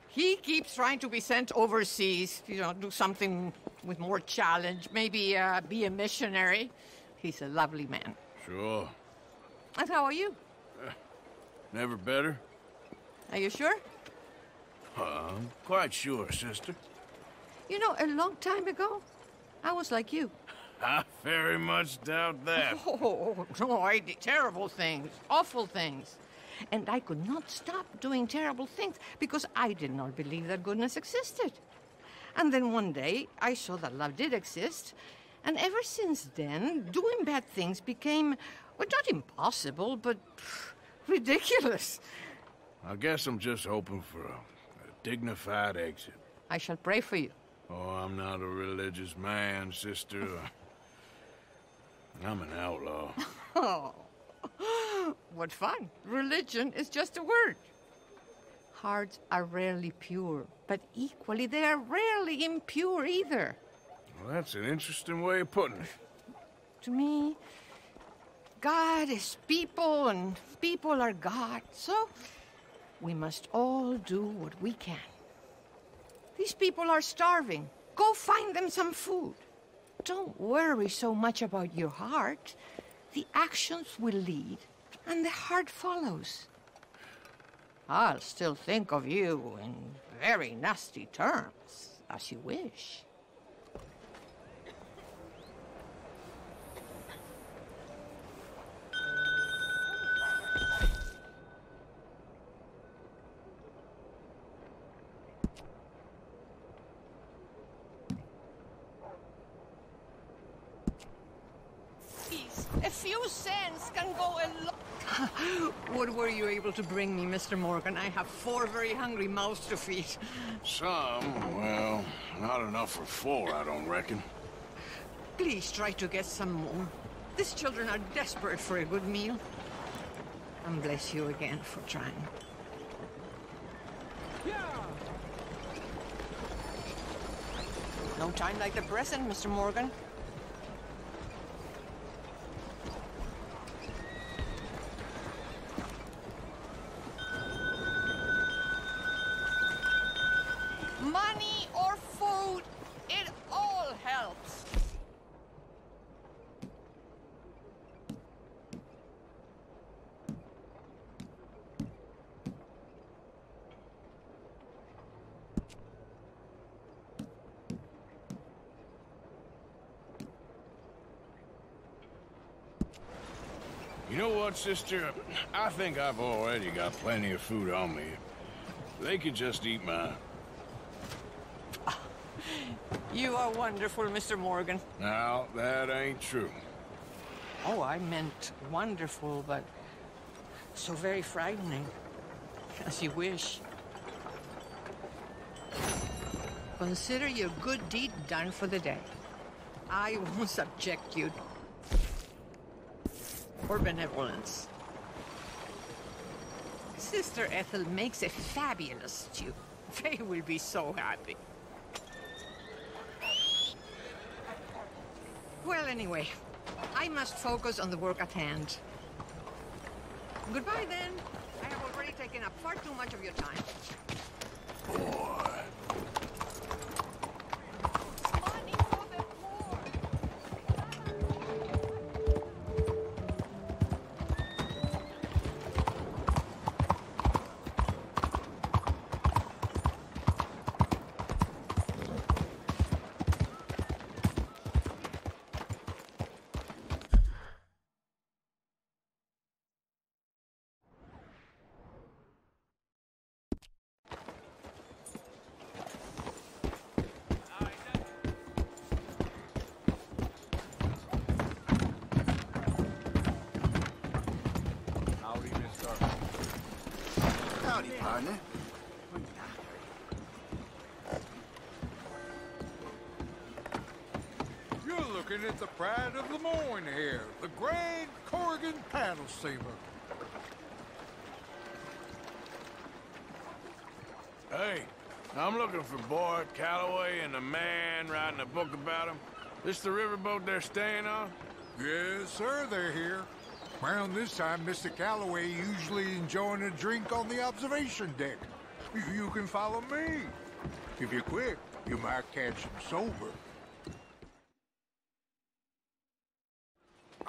He keeps trying to be sent overseas, you know, do something with more challenge, maybe be a missionary. He's a lovely man. Sure. And how are you? Never better? Are you sure? I'm quite sure, sister. You know, a long time ago, I was like you. I very much doubt that. Oh, no, I did terrible things, awful things. And I could not stop doing terrible things because I did not believe that goodness existed. And then one day, I saw that love did exist. And ever since then, doing bad things became, well, not impossible, but ridiculous. I guess I'm just hoping for a dignified exit. I shall pray for you. Oh, I'm not a religious man, sister. I'm an outlaw. Oh, what fun. Religion is just a word. Hearts are rarely pure, but equally they are rarely impure either. Well, that's an interesting way of putting it. To me, God is people and people are God, so we must all do what we can. These people are starving. Go find them some food. Don't worry so much about your heart. The actions will lead, and the heart follows. I'll still think of you in very nasty terms, as you wish. A few cents can go a lot. What were you able to bring me, Mr. Morgan? I have 4 very hungry mouths to feed. Some, well, not enough for 4, I don't reckon. Please try to get some more. These children are desperate for a good meal. And bless you again for trying. Yeah. No time like the present, Mr. Morgan. Money or food, it all helps. You know what, sister? I think I've already got plenty of food on me. They could just eat mine. You are wonderful, Mr. Morgan. Now, that ain't true. Oh, I meant wonderful, but so very frightening. As you wish. Consider your good deed done for the day. I won't subject you for benevolence. Sister Ethel makes a fabulous stew. They will be so happy. Well, anyway, I must focus on the work at hand. Goodbye, then. I have already taken up far too much of your time. Boy, partner. You're looking at the pride of Lemoyne here, the Grand Corrigan paddle steamer. Hey, I'm looking for Boyd Calloway and the man writing a book about him. This the riverboat they're staying on? Yes, sir, they're here. Around this time, Mr. Calloway usually enjoying a drink on the observation deck. You can follow me. If you're quick, you might catch him sober.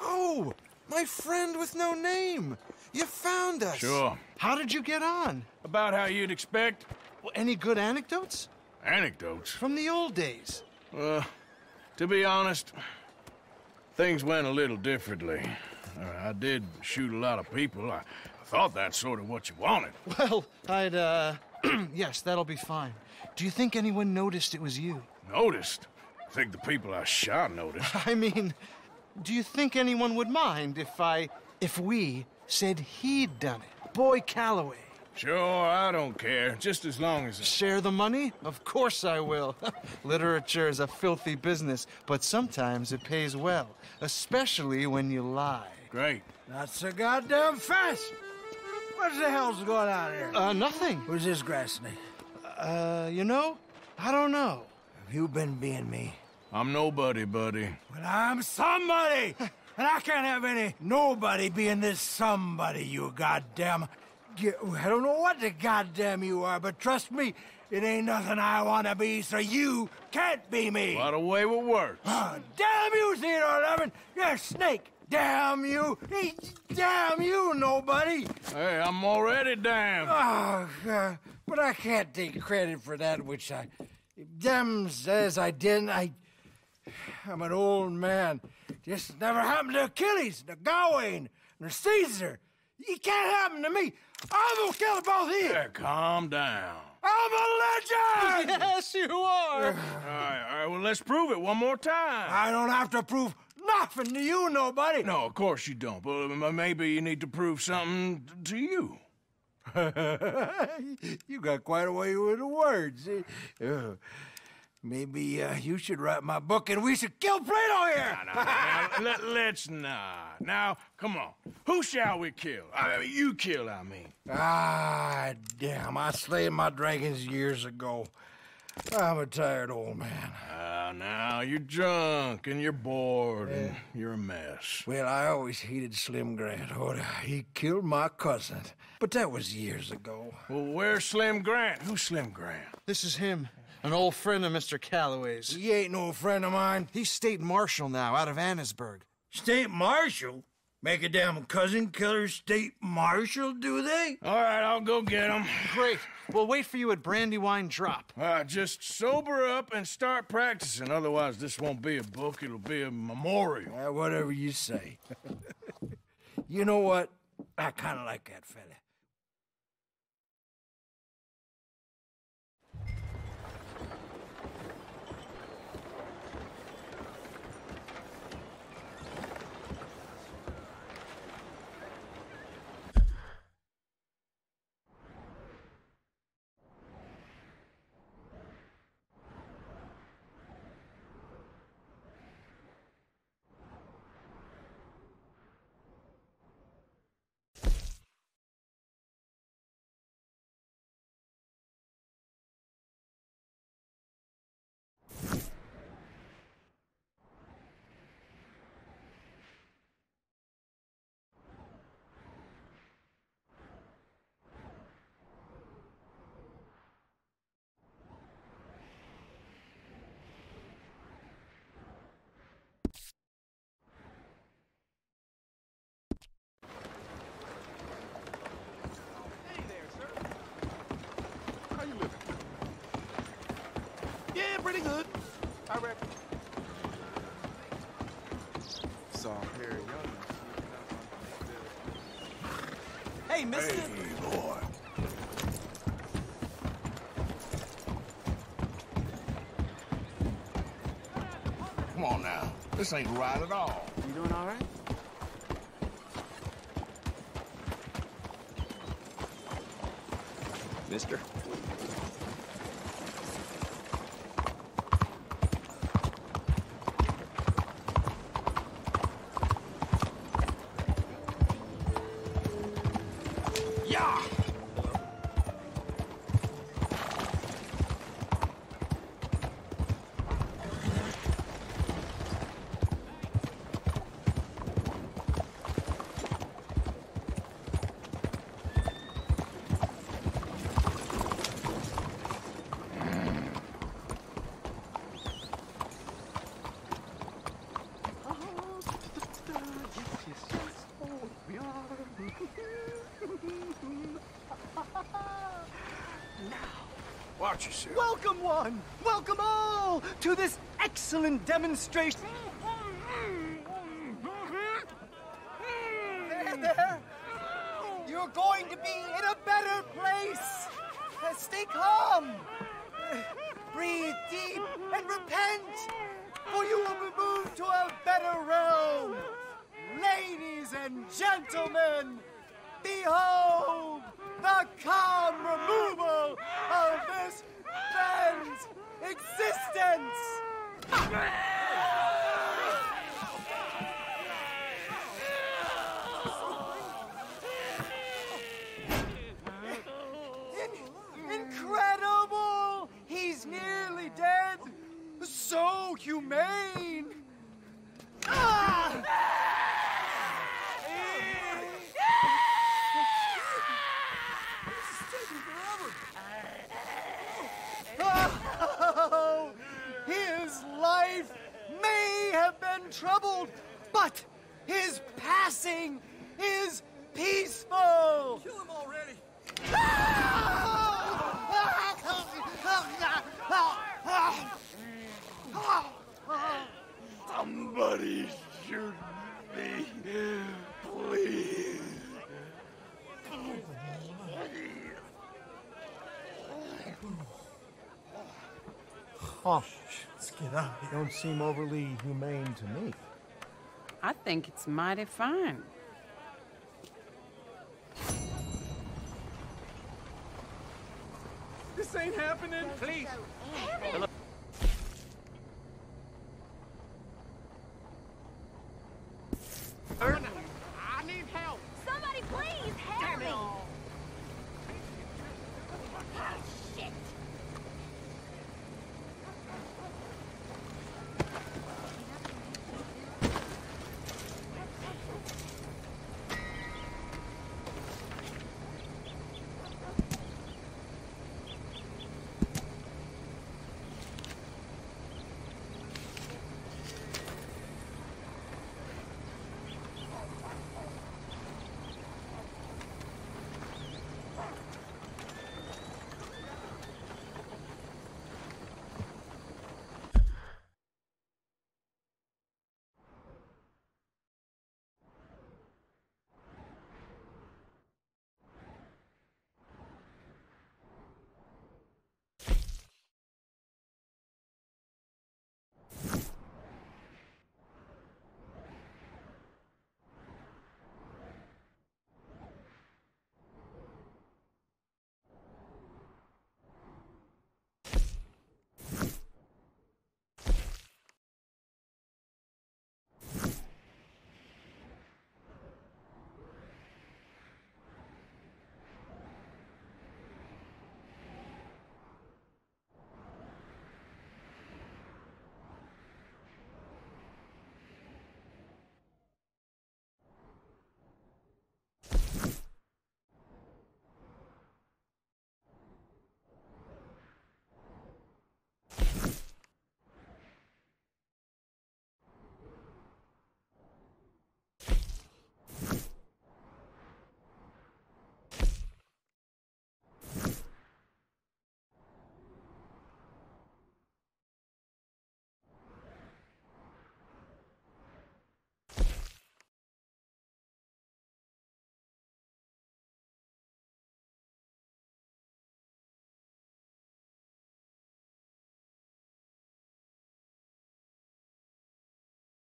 Oh, my friend with no name. You found us. Sure. How did you get on? About how you'd expect. Well, any good anecdotes? Anecdotes? From the old days. To be honest, things went a little differently. I did shoot a lot of people. I thought that's sort of what you wanted. Well, I'd, yes, that'll be fine. Do you think anyone noticed it was you? Noticed? I think the people I shot noticed. I mean, do you think anyone would mind if we said he'd done it? Boy Calloway. Sure, I don't care, just as long as... Share the money? Of course I will. Literature is a filthy business, but sometimes it pays well, especially when you lie. Great. Not so goddamn fast. What the hell's going on here? Nothing. Who's this grass snake? You know, I don't know. Have you been being me? I'm nobody, buddy. Well, I'm somebody! And I can't have any nobody being this somebody, you goddamn... I don't know what the goddamn you are, but trust me, it ain't nothing I want to be, so you can't be me. What a way with words. Damn you, Theodore Levin! You're a snake! Damn you! Damn you, nobody! Hey, I'm already damned. Oh, God. But I can't take credit for that which Them says I didn't. I'm an old man. Just never happened to Achilles, to Gawain, or Caesar. It can't happen to me. I'm gonna kill them both here. Yeah, calm down. I'm a legend! Yes, you are. All right, well, let's prove it one more time. I don't have to prove nothing to you, nobody. No, of course you don't, but maybe you need to prove something to you. You got quite a way with the words. Maybe you should write my book and we should kill Plato here! Let's not. Now, come on. Who shall we kill? You kill, I mean. Ah, damn. I slayed my dragons years ago. I'm a tired old man. Now, you're drunk and you're bored and you're a mess. Well, I always hated Slim Grant. He killed my cousin. But that was years ago. Well, where's Slim Grant? Who's Slim Grant? This is him. An old friend of Mr. Calloway's. He ain't no friend of mine. He's state marshal now, out of Annesburg. State marshal? Make a damn cousin killer state marshal, do they? All right, I'll go get him. Great. We'll wait for you at Brandywine Drop. Just sober up and start practicing. Otherwise, this won't be a book. It'll be a memorial. Whatever you say. You know what? I kind of like that fella. Yeah, pretty good. I reckon. Saw Perry Young. Hey, mister. Hey, boy. Come on now. This ain't right at all. You doing all right? mister. Yeah! Watch yourself. Welcome one, welcome all to this excellent demonstration. There. You're going to be in a better place. Stay calm. Breathe deep and repent, for you will be moved to a better realm. Ladies and gentlemen, behold the calm removal of this man's existence! Incredible! He's nearly dead! So humane! Ah! Oh, his life may have been troubled, but his passing is peaceful. Kill him already. Somebody shoot me, please. Oh, let's get up. You don't seem overly humane to me. I think it's mighty fine. This ain't happening. Please.